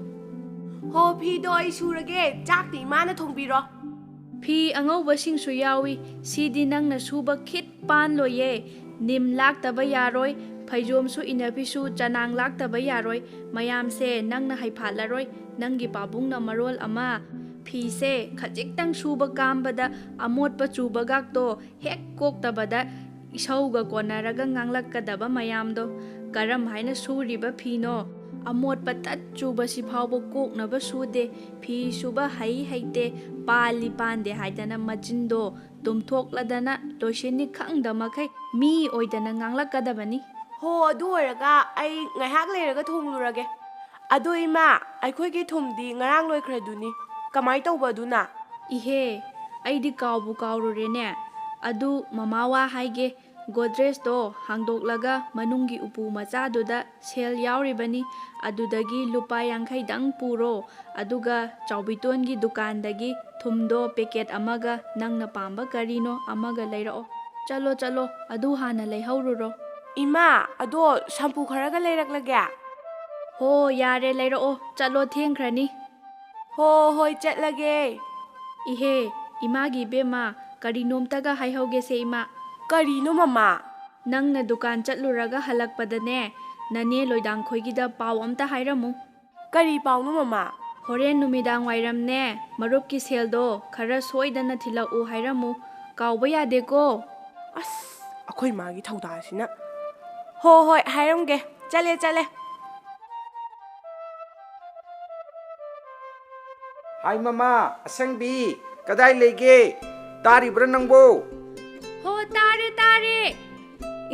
ꯍꯣ ꯐꯤꯗꯣ ꯑꯩ ꯁꯨꯔꯒꯦ ꯆꯥꯛꯇꯤ ꯏꯃꯥꯅ ꯊꯣꯡꯕꯤꯔꯣ ꯐꯤ ꯑꯉꯧꯕꯁꯤꯡꯁꯨ ꯌꯥꯎꯏ ꯁꯤꯗꯤ ꯅꯪꯅ ꯁꯨꯕ ꯈꯤꯠ ꯄꯥꯟꯂꯣꯏꯌꯦ ꯅꯤꯝ ꯂꯥꯛꯇꯕ ꯌꯥꯔꯣꯏ ꯐꯩꯖꯣꯝꯁꯨ ꯏꯅꯐꯤꯁꯨ ꯆꯅꯥꯡ ꯂꯥꯛꯇꯕ ꯌꯥꯔꯣꯏ ꯃꯌꯥꯝꯁꯦ ꯅꯪꯅ ꯍꯩꯐꯥꯠꯂꯔꯣꯏ ꯅꯪꯒꯤ ꯄꯥꯕꯨꯡꯅ ꯃꯔꯣꯜ ꯑꯃ ꯐꯤꯁꯦ ꯈꯖꯤꯛꯇꯪ ꯁꯨꯕ ꯀꯥꯝꯕꯗ ꯑꯃꯣꯠꯄ ꯆꯨꯕꯒꯥꯛꯇꯣ ꯍꯦꯛ ꯀꯣꯛꯇꯕꯗ ꯏꯁꯧꯒ ꯀꯣꯟꯅꯔꯒ ꯉꯥꯡꯂꯛꯀꯗꯕ ꯃꯌꯥꯝꯗꯣ ꯀꯔꯝ ꯍꯥꯏꯅ ꯁꯨꯔꯤꯕ ꯐꯤꯅꯣ ꯑꯃꯣꯠꯄ ꯇꯠ ꯆꯨꯕꯁꯤ ꯐꯥꯎꯕ ꯀꯣꯛꯅꯕ ꯁꯨꯗꯦ ꯐꯤ ꯁꯨꯕ ꯍꯩꯇꯦ ꯄꯥꯜꯂꯤ ꯄꯥꯟꯗꯦ ꯍꯥꯏꯗꯅ ꯃꯆꯤꯟꯗꯣ ꯇꯨꯝꯊꯣꯛꯂꯗꯅ ꯂꯣꯏꯁꯤꯟꯅꯤ ꯈꯪꯗ ꯃꯈꯩ ꯃꯤ ꯑꯣꯏꯗꯅ ꯉꯥꯡꯂꯛꯀꯗꯕꯅꯤ ꯍꯣ ꯑꯗꯨ ꯑꯣꯏꯔꯒ ꯑꯩ ꯉꯥꯏꯍꯥꯛ ꯂꯩꯔꯒ ꯊꯣꯡꯂꯨꯔꯒꯦ ꯑꯗꯣ ꯏꯃꯥ ꯑꯩꯈꯣꯏꯒꯤ ꯊꯨꯝꯗꯤ ꯉꯔꯥꯡ ꯂꯣꯏꯈ꯭ꯔꯗꯨꯅꯤ ꯀꯃꯥꯏꯅ ꯇꯧꯕ ꯑꯗꯨꯅ ꯏꯍꯦ ꯑꯩꯗꯤ ꯀꯥꯎꯕꯨ ꯀꯥꯎꯔꯨꯔꯦꯅꯦ ꯑꯗꯨ ꯃꯃꯥꯋꯥ ꯍꯥꯏꯒꯦ ꯒꯣꯗ꯭ꯔꯦꯖꯇꯣ ꯍꯥꯡꯗꯣꯛꯂꯒ ꯃꯅꯨꯡꯒꯤ ꯎꯄꯨ ꯃꯆꯥꯗꯨꯗ ꯁꯦꯜ ꯌꯥꯎꯔꯤꯕꯅꯤ ꯑꯗꯨꯗꯒꯤ ꯂꯨꯄꯥ 50ꯗꯪ ꯄꯨꯔꯣ ꯑꯗꯨꯒ ꯆꯥꯎꯕꯤꯇꯣꯟꯒꯤ ꯗꯨꯀꯥꯟꯗꯒꯤ ꯊꯨꯝꯗꯣ ꯄꯦꯀꯦꯠ ꯑꯃꯒ ꯅꯪꯅ ꯄꯥꯝꯕ ꯀꯔꯤꯅꯣ ꯑꯃꯒ ꯂꯩꯔꯛꯑꯣ ꯆꯠꯂꯣ ꯆꯠꯂꯣ ꯑꯗꯨ ꯍꯥꯟꯅ ꯂꯩꯍꯧꯔꯨꯔꯣ ꯏꯃꯥ ꯑꯗꯣ ꯁꯝꯄꯨ ꯈꯔꯒ ꯂꯩꯔꯛꯂꯒꯦ ꯍꯣ ꯌꯥꯔꯦ ꯂꯩꯔꯛꯑꯣ ꯆꯠꯂꯣ ꯊꯦꯡꯈ꯭ꯔꯅꯤ ꯍꯣ ꯍꯣꯏ ꯆꯠꯂꯒꯦ 이해 이마기 베마 ꯀꯔꯤꯅꯣꯝꯇꯒ ꯍꯥꯏꯍꯧꯒꯦꯁꯦ 이마 ꯀꯔꯤꯅꯣ ꯃꯃꯥ ꯅꯪꯅ ꯗꯨꯀꯥꯟ ꯆꯠꯂꯨꯔꯒ ꯍꯜꯂꯛꯄꯗꯅꯦ ꯅꯅꯦ ꯂꯣꯏꯗꯥꯡꯈꯣꯏꯒꯤꯗ ꯄꯥꯎ ꯑꯝꯇ ꯍꯥꯏꯔꯝꯃꯨ ꯀꯔꯤ ꯄꯥꯎꯅꯣ ꯃꯃꯥ ꯍꯣꯔꯦꯟ ꯅꯨꯃꯤꯗꯥꯡ ꯋꯥꯏꯔꯝꯅꯦ ꯃꯔꯨꯞꯀꯤ ꯁꯦꯜꯗꯣ ꯈꯔ ꯁꯣꯏꯗꯅ ꯊꯤꯜꯂꯛꯎ ꯍꯥꯏꯔꯝꯃꯨ ꯀꯥꯎꯕ ꯌꯥꯗꯦꯀꯣ ꯑꯁ ꯑꯩꯈꯣꯏ ꯃꯥꯒꯤ ꯊꯧꯗꯥꯁꯤꯅ ꯍꯣ ꯍꯣꯏ ꯍꯥꯏꯔꯝꯒꯦ ꯆꯠꯂꯦ ꯆꯠꯂꯦ ꯍꯥꯏ ꯃꯃꯥ ꯑꯁꯪꯕꯤ ꯀꯗꯥꯏ ꯂꯩꯒꯦ ꯇꯥꯔꯤꯕ꯭ꯔꯥ ꯅꯪꯕꯣ ꯍꯣ ꯇꯥꯔꯦ ꯇꯥꯔꯦ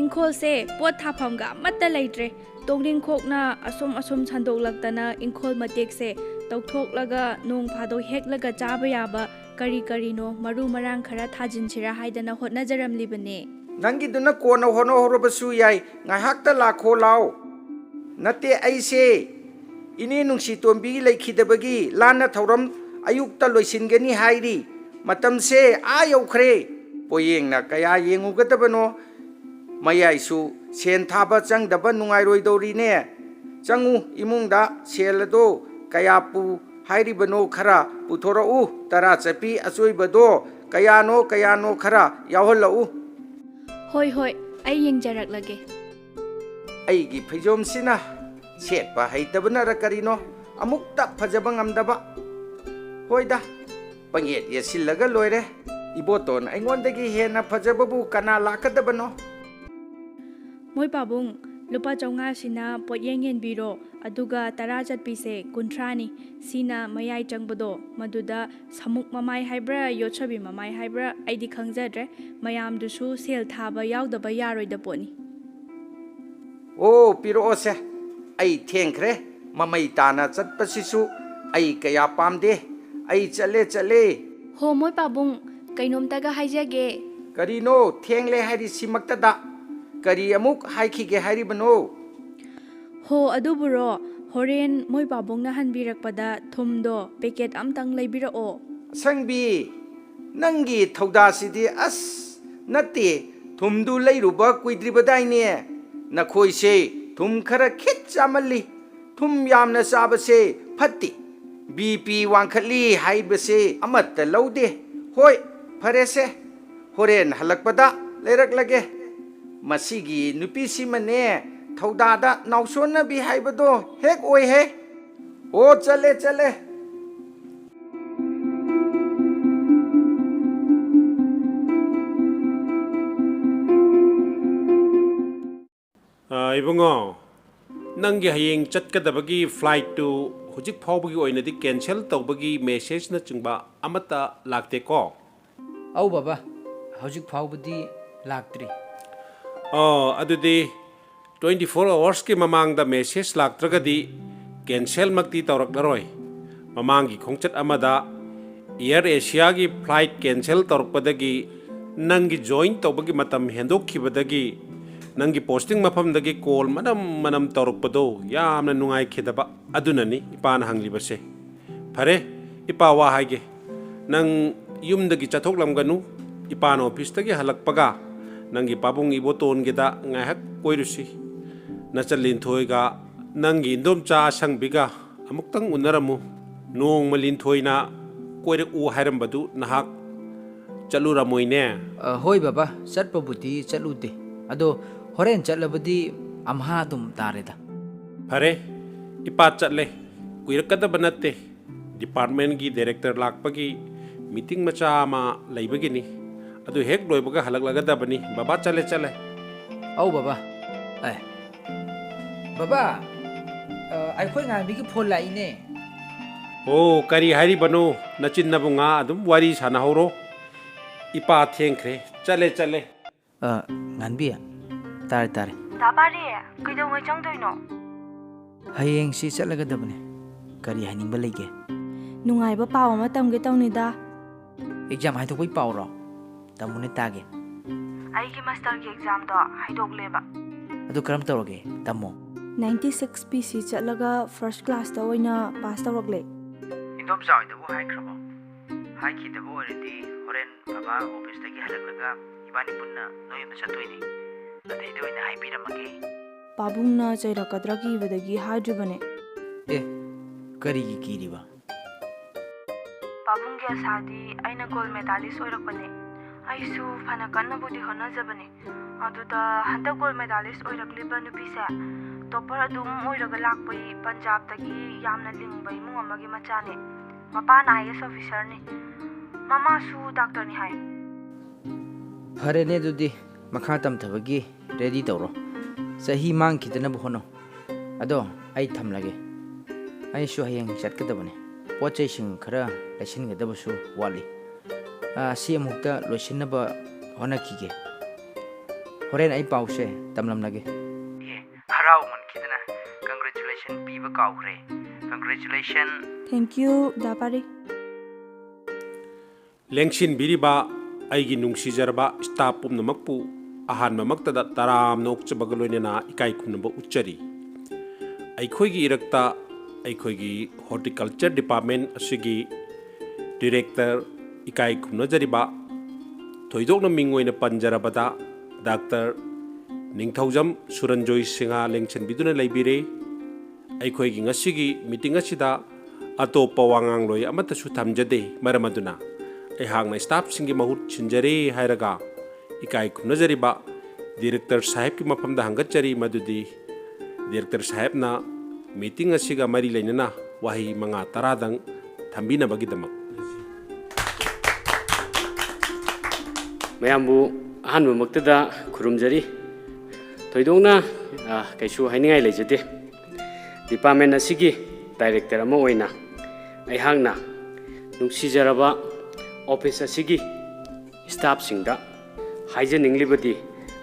ꯏꯪꯈꯣꯜꯁꯦ ꯄꯣꯠ ꯊꯥꯐꯝꯒ ꯑꯃꯠꯇ ꯂꯩꯇ꯭ꯔꯦ ꯇꯣꯛꯅꯤꯡꯈꯣꯛꯅ ꯑꯁꯨꯝ ꯁꯟꯗꯣꯛꯂꯛꯇꯅ ꯏꯪꯈꯣꯜ ꯃꯇꯦꯛꯁꯦ ꯇꯧꯊꯣꯛꯂꯒ ꯅꯣꯡ ꯐꯥꯗꯣꯛ ꯍꯦꯛꯂꯒ ꯆꯥꯕ ꯌꯥꯕ ꯀꯔꯤ ꯀꯔꯤꯅꯣ ꯃꯔꯨ ꯃꯔꯥꯡ ꯈꯔ ꯊꯥꯖꯤꯟꯁꯤꯔꯥ ꯍꯥꯏꯗꯅ ꯍꯣꯠꯅꯖꯔꯝꯂꯤꯕꯅꯦ ꯅꯪꯒꯤꯗꯨꯅ ꯀꯣꯟꯅ ꯍꯣꯠꯅꯍꯧꯔꯕꯁꯨ ꯌꯥꯏ ꯉꯥꯏꯍꯥꯛꯇ ꯂꯥꯛꯈꯣ ꯂꯥꯎ ꯅꯠꯇꯦ ꯑꯩꯁꯦ ꯏꯅꯦ ꯅꯨꯡꯁꯤꯇꯣꯝꯕꯤ ꯂꯩꯈꯤꯗꯕꯒꯤ ꯂꯥꯟꯅ ꯊꯧꯔꯝ ꯑꯌꯨꯛꯇ ꯂꯣꯏꯁꯤꯟꯒꯅꯤ ꯍꯥꯏꯔꯤ ꯃꯇꯝꯁꯦ ꯌꯧꯈ꯭ꯔꯦ ꯄꯣꯌꯦꯡꯅ ꯀꯌꯥ ꯌꯦꯡꯉꯨꯒꯗꯕꯅꯣ ꯃꯌꯥꯏꯁꯨ ꯁꯦꯟ ꯊꯥꯕ ꯆꯪꯗꯕ ꯅꯨꯡꯉꯥꯏꯔꯣꯏꯗꯧꯔꯤꯅꯦ ꯆꯪꯉꯨ ꯏꯃꯨꯡꯗ ꯁꯦꯜ ꯑꯗꯣ ꯀꯌꯥ ꯄꯨ ꯍꯥꯏꯔꯤꯕꯅꯣ ꯈꯔ ꯄꯨꯊꯣꯔꯛꯎ ꯇꯔꯥ ꯆꯠꯄꯤ ꯑꯆꯣꯏꯕꯗꯣ ꯀꯌꯥꯅꯣ ꯈꯔ ꯌꯥꯎꯍꯜꯂꯛꯎ ꯍꯣꯏ ꯑꯩ ꯌꯦꯡꯖꯔꯛꯂꯒꯦ ꯑꯩꯒꯤ ꯐꯩꯖꯣꯝꯁꯤꯅ ꯁꯦꯠꯄ ꯍꯩꯇꯕꯅꯔ ꯀꯔꯤꯅꯣ ꯑꯃꯨꯛꯇ ꯐꯖꯕ ꯉꯝꯗꯕ ꯍꯣꯏꯗ ꯄꯪꯌꯦꯠ ꯌꯦꯠꯁꯤꯜꯂꯒ ꯂꯣꯏꯔꯦ ꯏꯕꯣꯇꯣꯟ ꯑꯩꯉꯣꯟꯗꯒꯤ ꯍꯦꯟꯅ ꯐꯖꯕꯕꯨ ꯀꯅꯥ ꯂꯥꯛꯀꯗꯕꯅꯣ ꯃꯣꯏ ꯄꯥꯕꯨꯡ ꯂꯨꯄꯥ 500ꯁꯤꯅ ꯄꯣꯠꯌꯦꯡ ꯌꯦꯟꯕꯤꯔꯣ ꯑꯗꯨꯒ 10 ꯆꯠꯄꯤꯁꯦ 30ꯅꯤ ꯁꯤꯅ ꯃꯌꯥꯏ ꯆꯪꯕꯗꯣ ꯃꯗꯨꯗ ꯁꯃꯨꯛ ꯃꯃꯥꯏ ꯍꯥꯏꯕ꯭ꯔꯥ ꯌꯣꯠꯁꯕꯤ ꯃꯃꯥꯏ ꯍꯥꯏꯕ꯭ꯔꯥ ꯑꯩꯗꯤ ꯈꯪꯖꯗ꯭ꯔꯦ ꯃꯌꯥꯝꯗꯨꯁꯨ ꯁꯦꯜ ꯊꯥꯕ ꯌꯥꯎꯗꯕ ꯌꯥꯔꯣꯏꯗ ꯄꯣꯠꯅꯤ ꯑꯣ ꯄꯤꯔꯛꯑꯣꯁꯦ ꯑꯩ ꯊꯦꯡꯈ꯭ꯔꯦ ꯃꯃꯩ ꯇꯥꯅ ꯆꯠꯄꯁꯤꯁꯨ ꯑꯩ ꯀꯌꯥ ꯄꯥꯝꯗꯦ ꯑꯩ ꯆꯠꯂꯦ ꯍꯣ ꯃꯣꯏ ꯄꯥꯕꯨꯡ ꯀꯩꯅꯣꯝꯇꯒ ꯍꯥꯏꯖꯒꯦ ꯀꯔꯤꯅꯣ ꯊꯦꯡꯂꯦ ꯍꯥꯏꯔꯤꯁꯤꯃꯛꯇꯗ ꯀꯔꯤ ꯑꯃꯨꯛ ꯍꯥꯏꯈꯤꯒꯦ ꯍꯥꯏꯔꯤꯕꯅꯣ ꯍꯣ ꯑꯗꯨꯕꯨꯔꯣ ꯍꯣꯔꯦꯟ ꯃꯣꯏ ꯄꯥꯕꯨꯡꯅ ꯍꯟꯕꯤꯔꯛꯄꯗ ꯊꯨꯝꯗꯣ ꯄꯦꯀꯦꯠ ꯑꯝꯇꯪ ꯂꯩꯕꯤꯔꯛꯑꯣ ꯁꯪꯕꯤ ꯅꯪꯒꯤ ꯊꯧꯗꯥꯁꯤꯗꯤ ꯑꯁ ꯅꯠꯇꯦ ꯊꯨꯝꯗꯨ ꯂꯩꯔꯨꯕ ꯀꯨꯏꯗ꯭ꯔꯤꯕꯗꯥꯏꯅꯦ ꯅꯈꯣꯏꯁꯦ ꯊꯨꯝ ꯈꯔ ꯈꯤꯠ ꯆꯥꯃꯜꯂꯤ ꯊꯨꯝ ꯌꯥꯝꯅ ꯆꯥꯕꯁꯦ ꯐꯠꯇꯦ BP ꯋꯥꯡꯈꯠꯂꯤ ꯍꯥꯏꯕꯁꯦ ꯑꯃꯠꯇ ꯂꯧꯗꯦ ꯍꯣꯏ ꯐꯔꯦꯁꯦ ꯍꯣꯔꯦꯟ ꯍꯜꯂꯛꯄꯗ ꯂꯩꯔꯛꯂꯒꯦ ꯃꯁꯤꯒꯤ ꯅꯨꯄꯤꯁꯤꯃꯅꯦ ꯊꯧꯗꯥꯗ ꯅꯥꯎꯁꯣꯟꯅꯕꯤ ꯍꯥꯏꯕꯗꯣ ꯍꯦꯛ ꯑꯣꯏꯍꯦ ꯑꯣ ꯆꯠꯂꯦ 이봉어 ꯅꯪꯒꯤ ꯍꯌꯦꯡ ꯆꯠꯀꯗꯕꯒꯤ ꯐ꯭ꯂꯥꯏꯠꯇꯨ ꯍꯧꯖꯤꯛ ꯐꯥꯎꯕꯒꯤ ꯑꯣꯏꯅꯗꯤ ꯀꯦꯟꯁꯦꯜ ꯇꯧꯕꯒꯤ ꯃꯦꯁꯦꯖꯅꯆꯤꯡꯕ ꯑꯃꯠꯇ ꯂꯥꯛꯇꯦꯀꯣ ꯑꯧ ꯕꯕꯥ ꯍꯧꯖꯤꯛ ꯐꯥꯎꯕꯗꯤ ꯂꯥꯛꯇ꯭ꯔꯤ ꯑꯗꯨꯗꯤ 24 hours ꯃꯃꯥꯡꯗ ꯃꯦꯁꯦꯖ ꯂꯥꯛꯇ꯭ꯔꯒꯗꯤ ꯀꯦꯟꯁꯦꯜꯃꯛꯇꯤ ꯇꯧꯔꯛꯂꯔꯣꯏ ꯃꯃꯥꯡꯒꯤ ꯈꯣꯡꯆꯠ ꯑꯃꯗ ꯏꯌꯔ ꯑꯦꯁꯤꯌꯥꯒꯤ ꯐ꯭ꯂꯥꯏꯠ ꯀꯦꯟꯁꯦꯜ ꯇꯧꯔꯛꯄꯗꯒꯤ ꯅꯪꯒꯤ ꯖꯣꯏꯟ ꯇꯧꯕꯒꯤ ꯃꯇꯝ ꯍꯦꯟꯗꯣꯛꯈꯤꯕꯗꯒꯤ ꯅꯪꯒꯤ ꯄꯣꯁꯇꯤꯡ ꯃꯐꯝꯗꯒꯤ ꯀꯣꯜ ꯃꯅꯝ ꯇꯧꯔꯛꯄꯗꯣ ꯌꯥꯝꯅ ꯅꯨꯡꯉꯥꯏꯈꯤꯗꯕ ꯑꯗꯨꯅꯅꯤ ꯏꯄꯥꯅ ꯍꯪꯂꯤꯕꯁꯦ ꯐꯔꯦ ꯏꯄꯥ ꯋꯥ ꯍꯥꯏꯒꯦ ꯅꯪ ꯌꯨꯝꯗꯒꯤ ꯆꯠꯊꯣꯛꯂꯝꯒꯅꯨ ꯏꯄꯥꯅ ꯑꯣꯐꯤꯁꯇꯒꯤ ꯍꯜꯂꯛꯄꯒ ꯅꯪꯒꯤ ꯄꯥꯕꯨꯡ 이보ꯇꯣꯟꯒꯤꯗ ꯉꯥꯏꯍꯥꯛ ꯀꯣꯏꯔꯨꯁꯤ ꯅꯆꯜ ꯂꯤꯟꯊꯣꯏꯒ ꯅꯪꯒꯤ ꯏꯟꯗꯣꯝꯆꯥ ꯑꯁꯪꯕꯤꯒ ꯑꯃꯨꯛꯇꯪ ꯎꯅꯔꯝꯃꯨ ꯅꯣꯡꯃ ꯂꯤꯟꯊꯣꯏꯅ ꯀꯣꯏꯔꯛꯎ ꯍꯥꯏꯔꯝꯕꯗꯨ ꯅꯍꯥꯛ ꯆꯠꯂꯨꯔꯝꯃꯣꯏꯅꯦ ꯍꯣꯏ ꯕꯕꯥ ꯆꯠꯄꯕꯨꯗꯤ ꯆꯠꯂꯨꯗꯦ ꯑꯗꯣ ꯍꯣꯔꯦꯟ ꯆꯠꯂꯕꯗꯤ ꯑꯝꯍꯥ ꯑꯗꯨꯝ ꯇꯥꯔꯦꯗ ꯐꯔꯦ ꯏꯄꯥ ꯆꯠꯂꯦ ꯀꯨꯏꯔꯛꯀꯗꯕ ꯅꯠꯇꯦ ꯗꯤꯄꯥꯔꯠꯃꯦꯟꯒꯤ ꯗꯥꯏꯔꯦꯛꯇꯔ ꯂꯥꯛꯄꯒꯤ ꯃꯤꯇꯤꯡ ꯃꯆꯥ ꯑꯃ ꯂꯩꯕꯒꯤꯅꯤ ꯑꯗꯨ ꯍꯦꯛ ꯂꯣꯏꯕꯒ ꯍꯜꯂꯛꯂꯒꯗꯕꯅꯤ ꯕꯕꯥ ꯆꯠꯂꯦ ꯑꯧ ꯕꯕꯥ ꯕꯕꯥ ꯑꯩꯈꯣꯏ ꯉꯥꯟꯕꯤꯒꯤ ꯐꯣꯟ ꯂꯥꯛꯏꯅꯦ ꯑꯣ ꯀꯔꯤ ꯍꯥꯏꯔꯤꯕꯅꯣ ꯅꯆꯤꯟꯅꯕꯨ ꯉꯥ ꯑꯗꯨꯝ ꯋꯥꯔꯤ ꯁꯥꯟꯅꯍꯧꯔꯣ ꯏꯄꯥ ꯊꯦꯡꯈ꯭ꯔꯦ ꯆꯠꯂꯦ ꯉꯥꯟꯕꯤ ꯇꯥꯔꯦ ꯗꯥꯄꯥꯔꯤ ꯀꯩꯗꯧꯉꯩ ꯆꯪꯗꯣꯏꯅꯣ ꯍꯌꯦꯡꯁꯤ ꯆꯠꯂꯒꯗꯕꯅꯦ ꯀꯔꯤ ꯍꯥꯏꯅꯤꯡꯕ ꯂꯩꯒꯦ ꯅꯨꯡꯉꯥꯏꯕ ꯄꯥꯎ ꯑꯃ ꯇꯝꯒꯦ ꯇꯧꯅꯤꯗ ꯑꯦꯛꯖꯥꯝ ꯍꯥꯏꯗꯣꯛꯄꯩ ꯄꯥꯎꯔꯣ ꯇꯝꯃꯨꯅꯦ ꯇꯥꯒꯦ ꯑꯩꯒꯤ ꯃꯥꯁꯇꯔꯒꯤ ꯑꯦꯛꯖꯥꯝꯗꯣ ꯍꯥꯏꯗꯣꯛꯂꯦꯕ ꯑꯗꯨ ꯀꯔꯝ ꯇꯧꯔꯒꯦ ꯇꯝꯃꯣ 96 PC ꯆꯠꯂꯒ ꯐꯥꯔꯁ ꯀ꯭ꯂꯥꯁꯇ ꯑꯣꯏꯅ ꯄꯥꯁ ꯇꯧꯔꯛꯂꯦ ꯏꯟꯗꯣꯝꯆꯥ ꯍꯣꯏꯗꯕꯨ ꯍꯥꯏꯈ꯭ꯔꯕꯣ ꯍꯥꯏꯈꯤꯗꯕ ꯑꯣꯏꯔꯗꯤ ꯍꯣꯔꯦꯟ ꯕꯕꯥ ꯑꯣꯐꯤꯁꯇꯒꯤ ꯍꯜꯂꯛꯂꯒ ꯏꯕꯥꯅꯤ ꯄꯨꯟꯅ ꯅꯣꯏ ꯌꯨꯝꯗ ꯆꯠꯇꯣꯏꯅꯤ ꯑꯗꯩꯗ ꯑꯣꯏꯅ ꯍꯥꯏꯕꯤꯔꯝꯃꯒꯦ ꯄꯥꯕꯨꯡꯅ ꯆꯩꯔꯛꯀꯗ꯭ꯔꯥ ꯀꯤꯕꯗꯒꯤ ꯍꯥꯏꯗ꯭ꯔꯤꯕꯅꯦ ꯀꯔꯤꯒꯤ ꯀꯤꯔꯤꯕ ꯄꯥꯕꯨꯡꯒꯤ ꯑꯁꯥꯗꯤ ꯑꯩꯅ ꯒꯣꯜ ꯃꯦꯗꯥꯂꯤꯁ ꯑꯣꯏꯔꯛꯄꯅꯦ ꯑꯩꯁꯨ ꯐꯅ ꯀꯟꯅꯕꯨꯗꯤ ꯍꯣꯠꯅꯖꯕꯅꯦ ꯑꯗꯨꯗ ꯍꯟꯗꯛ ꯒꯣꯜ ꯃꯦꯗꯥꯂꯤꯁ ꯑꯣꯏꯔꯛꯂꯤꯕ ꯅꯨꯄꯤꯁꯦ ꯇꯣꯞꯄꯔ ꯑꯗꯨꯝ ꯑꯣꯏꯔꯒ ꯂꯥꯛꯄꯩ ꯄꯟꯖꯥꯕꯇꯒꯤ ꯌꯥꯝꯅ ꯂꯤꯡꯕ ꯏꯃꯨꯡ ꯑꯃꯒꯤ ꯃꯆꯥꯅꯦ ꯃꯄꯥꯅ IAS ꯑꯣꯐꯤꯁꯔꯅꯤ ꯃꯃꯥꯁꯨ ꯗꯥꯛꯇꯔꯅꯤ ꯍꯥꯏ ꯐꯔꯦꯅꯦ ꯑꯗꯨꯗꯤ ꯃꯈꯥ ꯇꯝꯊꯕꯒꯤ ꯔꯦꯗꯤ ꯇꯧꯔꯣ ꯆꯍꯤ ꯃꯥꯡꯈꯤꯗꯅꯕ ꯍꯣꯠꯅꯧ ꯑꯗꯣ ꯑꯩ ꯊꯝꯂꯒꯦ ꯑꯩꯁꯨ ꯍꯌꯦꯡ ꯆꯠꯀꯗꯕꯅꯦ ꯄꯣꯠ ꯆꯩꯁꯤꯡ ꯈꯔ ꯂꯩꯁꯤꯟꯒꯗꯕꯁꯨ ꯋꯥꯠꯂꯤ ꯁꯤ ꯑꯃꯨꯛꯇ ꯂꯣꯏꯁꯤꯟꯅꯕ ꯍꯣꯠꯅꯈꯤꯒꯦ Horen ay pause tamlamnage. Harau mankidana. Congratulations piba kaukre. Congratulations. Thank you, Dapari. Lengshin biriba aigi nungsijarba staff pumnamakpu ahanba maktada taramna okchabaga loinena ikai khumnaba uchari. Aikhoigi irakta aikhoigi horticulture department asigi director ikai khumnajariba thoidokna mingoina panjarabada Dr. Ningthaujam Suranjoy Singa Lengchen biduna laibire aikhoigi ngasigi meeting asida atopa wangang loi amata su thamjade maramaduna aihangna staff singi mahut chinjare hairaga ikai khumnajariba director sahib ki mafamda hangatchari madudi director sahib na meeting asiga mari lainana wahi manga taradang thambina bagidamak mayambu ahanba maktada khurumjari thoidongna kaisu hainingai leijade department asigi director ama oina aihangna nungsijaraba office asigi staff singda haijaninglibadi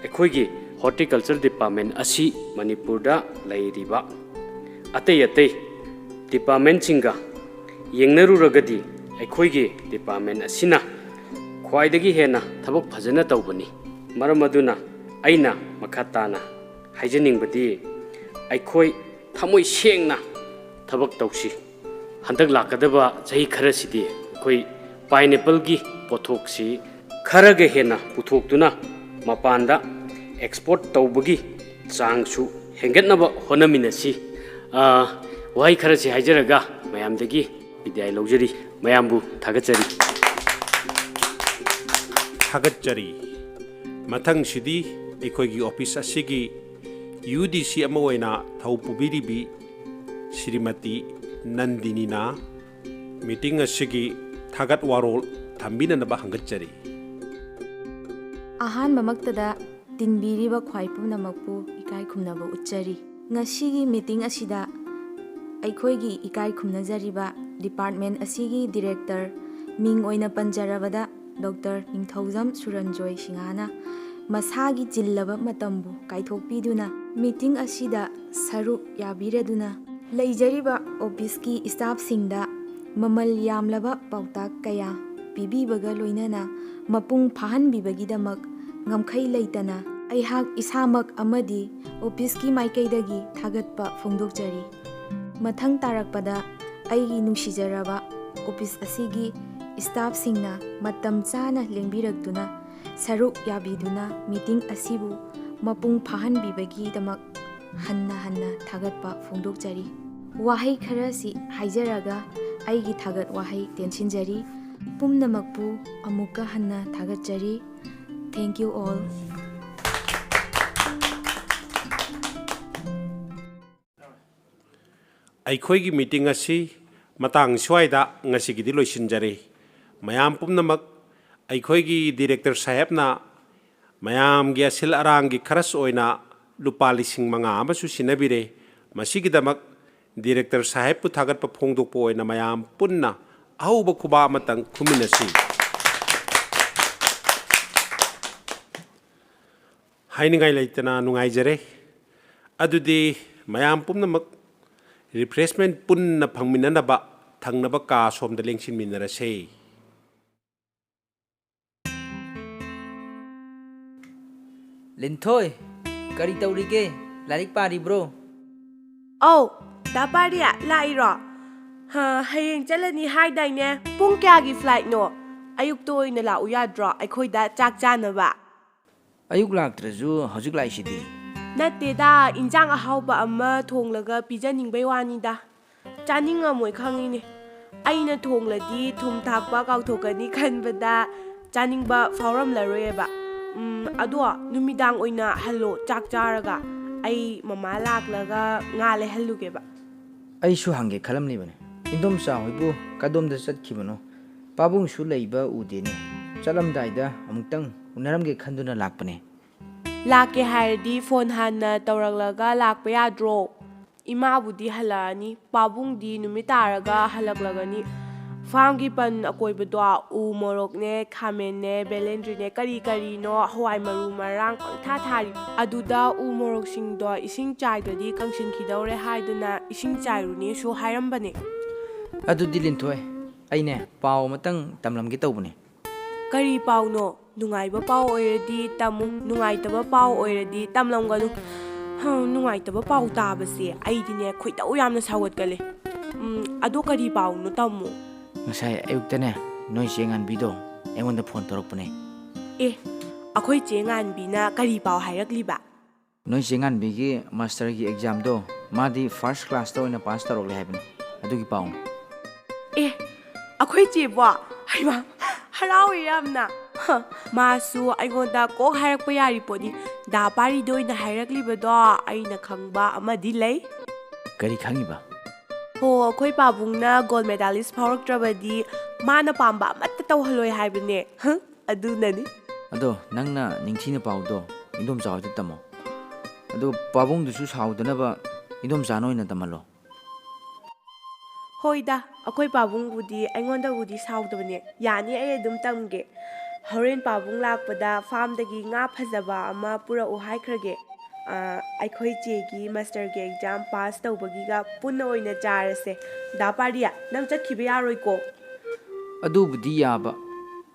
ekhoigi horticulture department asi manipurda lairiba atei atei department singa yengnaruragadi ekhoigi department asina khwaidagi hena thabak phajana tawbani maramaduna aina makhatana haijaningbadi aikhoi thamoi sengna thabak tawsi handak lakadaba chahi kharasidi khoi pineapple gi pothoksi kharaga hena puthokduna mapanda export tawbagi changsu hengatnaba honaminasi wai kharasi haijaraga mayamdagi bidai lawjari mayambu thagachari mathang sidi aikhoigi office asigi UDC ama oina thawpubiribi Srimati Nandinina meeting asigi thagat warol thambina naba hangatchari ahanba maktada tinbiriba khwai pumnamakpu ikai khumnaba uchari ngasigi meeting asida aikhoigi ikai khumnajariba department asigi director ming oina panjarabada Dr. Ningthaujam Suranjoy Singana masagi jillaba matambu kaithokpiduna meeting asida saruk yabireduna leijariba office ki staff singda mamal yamlaba pautak kaya pibibaga loinana mapung phahanbibagidamak ngamkhai leitana aihak isamak amadi office ki maikaidagi thagatpa phongdokjari mathang tarakpada aigi nungsijaraba office asigi staff singna matam chana lengbirakduna saruk yabiduna meeting asibu mapung phahanbibagi damak hanna thagatpa phongdokjari wahai kharasi haijaraga aigi thagat wahai tensinjari pumnamakpu amuka hanna thagatjari thank you all aikhoigi meeting asi matang swaida ngasigidi loisinjare mayam pumnamak aikhoigi director sahibna mayam gi asil arangi kharas oina lupa lising manga amasu sinabire masigidamak director sahib pu thagat pa phongdokpo oina mayam punna auba khuba matang khuminasi hainingai leitana nungaijare adudi mayam pumnamak refreshment punna phangminanaba thangnaba ka somda lengsin minarase Linthoi, kari taurige, larik pari bro. Oh, Dapariya lairo hayeng chalani haidaine pung kyagi flight no ayuk to oina la uyadro aikhoida chak chanaba Ayuk laktrazu hojik laisidi. natteda injang ahauba amma thonglaga pijaningbai wanida chaningamoi khangine aina thongladi thum thakpa kauthokani khanbada chaningba fauram laroyeba ado numidang oina hallo chak charaga ai mama laklaga ngale hallugeba Ay su hange khalam ni bane. Indom sa hoibu kadom da sat kibano. Pabung su leiba udene. Chalam daida amutang unaram ge khanduna lakpane. lake hairdi phone hanna tawraglaga lakpa yadro ima budi halani pabung di numitaraga halaklagani ꯐꯥꯔꯝꯒꯤ ꯄꯟ ꯑꯀꯣꯏꯕꯗꯣ ꯎ ꯃꯣꯔꯣꯛꯅꯦ, ꯈꯥꯃꯦꯟꯅꯦ, ꯕꯦꯂꯦꯟꯗ꯭ꯔꯤꯅꯦ, ꯀꯔꯤ ꯀꯔꯤꯅꯣ ꯍꯋꯥꯏ ꯃꯔꯨ ꯃꯔꯥꯡ ꯄꯪꯊꯥ ꯊꯥꯔꯤ. ꯑꯗꯨꯗ ꯎ ꯃꯣꯔꯣꯛꯁꯤꯡꯗꯣ ꯏꯁꯤꯡ ꯆꯥꯏꯗ꯭ꯔꯗꯤ ꯀꯪꯁꯤꯟꯈꯤꯗꯧꯔꯦ ꯍꯥꯏꯗꯨꯅ ꯏꯁꯤꯡ ꯆꯥꯏꯔꯨꯅꯦꯁꯨ ꯍꯥꯏꯔꯝꯕꯅꯦ. ꯑꯗꯨꯗꯤ ꯂꯤꯟꯊꯣꯏ, ꯑꯩꯅꯦ ꯄꯥꯎ ꯑꯃꯇꯪ ꯇꯝꯂꯝꯒꯦ ꯇꯧꯕꯅꯦ. ꯀꯔꯤ ꯄꯥꯎꯅꯣ? ꯅꯨꯡꯉꯥꯏꯕ ꯄꯥꯎ ꯑꯣꯏꯔꯗꯤ ꯇꯝꯃꯨ, ꯅꯨꯡꯉꯥꯏꯇꯕ ꯄꯥꯎ ꯑꯣꯏꯔꯗꯤ ꯇꯝꯂꯝꯒꯅꯨ. ꯅꯨꯡꯉꯥꯏꯇꯕ ꯄꯥꯎ ꯇꯥꯕꯁꯦ ꯑꯩꯗꯤꯅꯦ ꯈꯣꯏꯗꯧ ꯌꯥꯝꯅ ꯁꯥꯎꯒꯠꯀꯜꯂꯦ. ꯑꯗꯣ ꯀꯔꯤ ꯄꯥꯎꯅꯣ ꯇꯝꯃꯨ? ꯉꯁꯥꯏ ꯑꯌꯨꯛꯇꯅꯦ ꯅꯣꯏ ꯆꯦ ꯉꯥꯟꯕꯤꯗꯣ ꯑꯩꯉꯣꯟꯗ ꯐꯣꯟ ꯇꯧꯔꯛꯄꯅꯦ. ꯑꯩꯈꯣꯏ ꯆꯦ ꯉꯥꯟꯕꯤꯅ ꯀꯔꯤ ꯄꯥꯎ ꯍꯥꯏꯔꯛꯂꯤꯕ? ꯅꯣꯏ ꯆꯦ ꯉꯥꯟꯕꯤꯒꯤ ꯃꯥꯁꯇꯔꯒꯤ ꯑꯦꯛꯖꯥꯝꯗꯣ ꯃꯥꯗꯤ ꯐꯥꯔꯁ ꯀ꯭ꯂꯥꯁꯇ ꯑꯣꯏꯅ ꯄꯥꯁ ꯇꯧꯔꯛꯂꯦ ꯍꯥꯏꯕꯅꯤ. ꯑꯗꯨꯒꯤ ꯄꯥꯎꯅꯤ. ꯑꯩꯈꯣꯏ ꯆꯦꯕꯣ? ꯍꯩꯃꯥ, ꯍꯔꯥꯎꯋꯦ ꯌꯥꯝꯅ. ꯃꯥꯁꯨ ꯑꯩꯉꯣꯟꯗ ꯀꯣꯛ ꯍꯥꯏꯔꯛꯄ ꯌꯥꯔꯤ ꯄꯣꯠꯅꯤ. ꯗꯥ ꯄꯥꯔꯤꯗ ꯑꯣꯏꯅ ꯍꯥꯏꯔꯛꯂꯤꯕꯗꯣ ꯑꯩꯅ ꯈꯪꯕ ꯑꯃꯗꯤ ꯂꯩ. ꯀꯔꯤ ꯈꯪꯉꯤꯕ? ꯑꯩꯈꯣꯏ ꯄꯥꯕꯨꯡꯅ ꯒꯣꯜ ꯃꯦꯗꯥꯂꯤꯁ ꯐꯥꯎꯔꯛꯇ꯭ꯔꯕꯗꯤ ꯃꯥꯅ ꯄꯥꯝꯕ ꯑꯃꯠꯇ ꯇꯧꯍꯜꯂꯣꯏ ꯍꯥꯏꯕꯅꯦ. ꯑꯗꯨꯅꯅꯤ. ꯑꯗꯣ ꯅꯪꯅ ꯅꯤꯡꯊꯤꯅ ꯄꯥꯎꯗꯣ ꯏꯟꯗꯣꯝꯆꯥ ꯍꯣꯏꯗ ꯇꯝꯃꯣ. ꯑꯗꯣ ꯄꯥꯕꯨꯡꯗꯨꯁꯨ ꯁꯥꯎꯗꯅꯕ ꯏꯟꯗꯣꯝꯆꯥꯅ ꯑꯣꯏꯅ ꯇꯝꯍꯜꯂꯣ. ꯍꯣꯏꯗ, ꯑꯩꯈꯣꯏ ꯄꯥꯕꯨꯡꯕꯨꯗꯤ ꯑꯩꯉꯣꯟꯗꯕꯨꯗꯤ ꯁꯥꯎꯗꯕꯅꯦ. ꯌꯥꯅꯤ, ꯑꯩ ꯑꯗꯨꯝ ꯇꯝꯒꯦ. ꯍꯣꯔꯦꯟ ꯄꯥꯕꯨꯡ ꯂꯥꯛꯄꯗ ꯐꯥꯔꯝꯗꯒꯤ ꯉꯥ ꯐꯖꯕ ꯑꯃ ꯄꯨꯔꯛꯎ ꯍꯥꯏꯈ꯭ꯔꯒꯦ. ꯑꯩꯈꯣꯏ ꯆꯦꯒꯤ ꯃꯥꯁꯇꯔꯒꯤ ꯑꯦꯛꯖꯥꯝ ꯄꯥꯁ ꯇꯧꯕꯒꯤꯒ ꯄꯨꯟꯅ ꯑꯣꯏꯅ ꯆꯥꯔꯁꯦ. ꯗꯥ ꯄꯥꯔꯤ, ꯅꯪ ꯆꯠꯈꯤꯕ ꯌꯥꯔꯣꯏꯀꯣ? ꯑꯗꯨꯕꯨꯗꯤ ꯌꯥꯕ.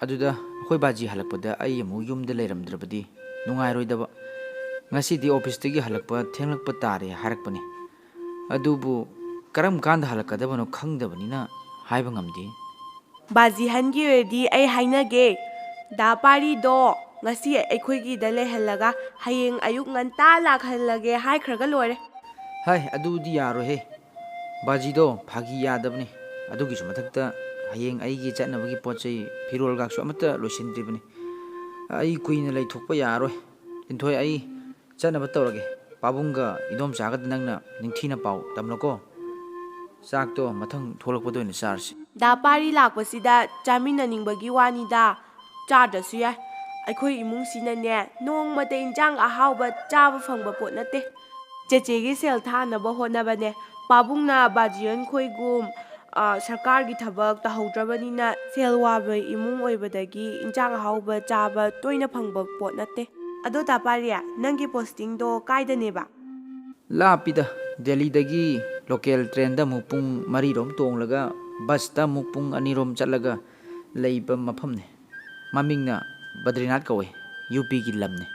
ꯑꯗꯨꯗ ꯑꯩꯈꯣꯏ ꯕꯥꯖꯤ ꯍꯜꯂꯛꯄꯗ ꯑꯩ ꯑꯃꯨꯛ ꯌꯨꯝꯗ ꯂꯩꯔꯝꯗ꯭ꯔꯕꯗꯤ ꯅꯨꯡꯉꯥꯏꯔꯣꯏꯗꯕ. ꯉꯁꯤꯗꯤ ꯑꯣꯐꯤꯁꯇꯒꯤ ꯍꯜꯂꯛꯄ ꯊꯦꯡꯂꯛꯄ ꯇꯥꯔꯦ ꯍꯥꯏꯔꯛꯄꯅꯦ. ꯑꯗꯨꯕꯨ ꯀꯔꯝ ꯀꯥꯟꯗ ꯍꯜꯂꯛꯀꯗꯕꯅꯣ ꯈꯪꯗꯕꯅꯤꯅ ꯍꯥꯏꯕ ꯉꯝꯗꯦ. ꯕꯥꯖꯤꯍꯟꯒꯤ ꯑꯣꯏꯔꯗꯤ ꯑꯩ ꯍꯥꯏꯅꯒꯦ. ꯗꯥ ꯄꯥꯔꯤꯗꯣ ꯉꯁꯤ ꯑꯩꯈꯣꯏꯒꯤꯗ ꯂꯩꯍꯜꯂꯒ ꯍꯌꯦꯡ ꯑꯌꯨꯛ ꯉꯟꯇꯥ ꯂꯥꯛꯍꯜꯂꯒꯦ ꯍꯥꯏꯈ꯭ꯔꯒ ꯂꯣꯏꯔꯦ. ꯑꯗꯨꯗꯤ ꯌꯥꯔꯣꯏꯍꯦ. ꯕꯥꯖꯤꯗꯣ ꯐꯥꯒꯤ ꯌꯥꯗꯕꯅꯤ. ꯑꯗꯨꯒꯤꯁꯨ ꯃꯊꯛꯇ ꯍꯌꯦꯡ ꯑꯩꯒꯤ ꯆꯠꯅꯕꯒꯤ ꯄꯣꯠ ꯆꯩ ꯐꯤꯔꯣꯜꯒꯥꯛꯁꯨ ꯑꯃꯠꯇ ꯂꯣꯏꯁꯤꯟꯗ꯭ꯔꯤꯕꯅꯤ. ꯑꯩ ꯀꯨꯏꯅ ꯂꯩꯊꯣꯛꯄ ꯌꯥꯔꯣꯏ. ꯂꯤꯟꯊꯣꯏ, ꯑꯩ ꯆꯠꯅꯕ ꯇꯧꯔꯒꯦ. ꯄꯥꯕꯨꯡꯒ ꯏꯟꯗꯣꯝꯆꯥꯒꯗ ꯅꯪꯅ ꯅꯤꯡꯊꯤꯅ ꯄꯥꯎ ꯇꯝꯂꯣꯀꯣ. ꯆꯥꯛꯇꯣ ꯃꯊꯪ ꯊꯣꯛꯂꯛꯄꯗ ꯑꯣꯏꯅ ꯆꯥꯔꯁꯤ. ꯗꯥ ꯄꯥꯔꯤ ꯂꯥꯛꯄꯁꯤꯗ ꯆꯥꯃꯤꯟꯅꯅꯤꯡꯕꯒꯤ ꯋꯥꯅꯤꯗ. ꯆꯥꯗ꯭ꯔꯁꯨ ꯌꯥꯏ. ꯑꯩꯈꯣꯏ ꯏꯃꯨꯡꯁꯤꯅꯅꯦ ꯅꯣꯡꯃꯇ ꯏꯟꯖꯥꯡ ꯑꯍꯥꯎꯕ ꯆꯥꯕ ꯐꯪꯕ ꯄꯣꯠ ꯅꯠꯇꯦ. ꯆꯦꯆꯦꯒꯤ ꯁꯦꯜ ꯊꯥꯅꯕ ꯍꯣꯠꯅꯕꯅꯦ. ꯄꯥꯕꯨꯡꯅ ꯕꯥꯖꯤꯍꯟ ꯈꯣꯏꯒꯨꯝ ꯁꯔꯀꯥꯔꯒꯤ ꯊꯕꯛ ꯇꯧꯍꯧꯗ꯭ꯔꯕꯅꯤꯅ ꯁꯦꯜ ꯋꯥꯕ ꯏꯃꯨꯡ ꯑꯣꯏꯕꯗꯒꯤ ꯏꯟꯖꯥꯡ ꯑꯍꯥꯎꯕ ꯆꯥꯕ ꯇꯣꯏꯅ ꯐꯪꯕ ꯄꯣꯠ ꯅꯠꯇꯦ. ꯑꯗꯣ ꯗꯥ ꯄꯥꯔꯤ, ꯅꯪꯒꯤ ꯄꯣꯁꯇꯤꯡꯗꯣ ꯀꯥꯏꯗꯅꯦꯕ? ꯂꯥꯞꯄꯤꯗ. ꯗꯦꯜꯂꯤꯗꯒꯤ ꯂꯣꯀꯦꯜ ꯇ꯭ꯔꯦꯟꯗ ꯑꯃꯨꯛ ꯄꯨꯡ 4ꯔꯣꯝ ꯇꯣꯡꯂꯒ ꯕꯁꯇ ꯑꯃꯨꯛ ꯄꯨꯡ 2ꯔꯣꯝ ꯆꯠꯂꯒ ꯂꯩꯕ ꯃꯐꯝꯅꯦ. ꯃꯃꯤꯡꯅ ꯕꯗ꯭ꯔꯤꯅꯥꯊ ꯀꯧꯋꯦ. ꯌꯨꯄꯤꯒꯤ ꯂꯝꯅꯦ.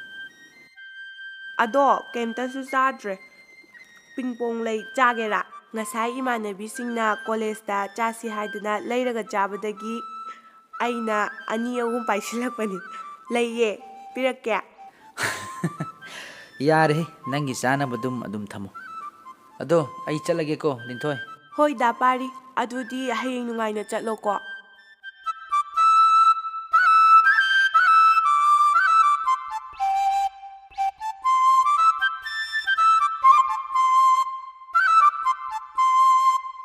ꯑꯗꯣ ꯀꯩꯝꯇꯁꯨ ꯆꯥꯗ꯭ꯔꯦ. ꯄꯤꯡꯄꯣꯡ ꯂꯩ ꯆꯥꯒꯦꯔꯥ? ꯉꯁꯥꯏ ꯏꯃꯥꯟꯅꯕꯤꯁꯤꯡꯅ ꯀꯣꯂꯦꯖꯇ ꯆꯥꯁꯤ ꯍꯥꯏꯗꯨꯅ ꯂꯩꯔꯒ ꯆꯥꯕꯗꯒꯤ ꯑꯩꯅ 2-3 ꯄꯥꯏꯁꯤꯜꯂꯛꯄꯅꯤ. ꯂꯩꯌꯦ, ꯄꯤꯔꯛꯀꯦ. ꯌꯥꯔꯦꯍꯦ, ꯅꯪꯒꯤ ꯆꯥꯅꯕꯗꯨꯝ ꯑꯗꯨꯝ ꯊꯝꯃꯣ. ꯑꯗꯣ ꯑꯩ ꯆꯠꯂꯒꯦꯀꯣ ꯂꯤꯟꯊꯣꯏ. ꯍꯣꯏ ꯗꯥ ꯄꯥꯔꯤ, ꯑꯗꯨꯗꯤ ꯍꯌꯦꯡ ꯅꯨꯡꯉꯥꯏꯅ ꯆꯠꯂꯣꯀꯣ.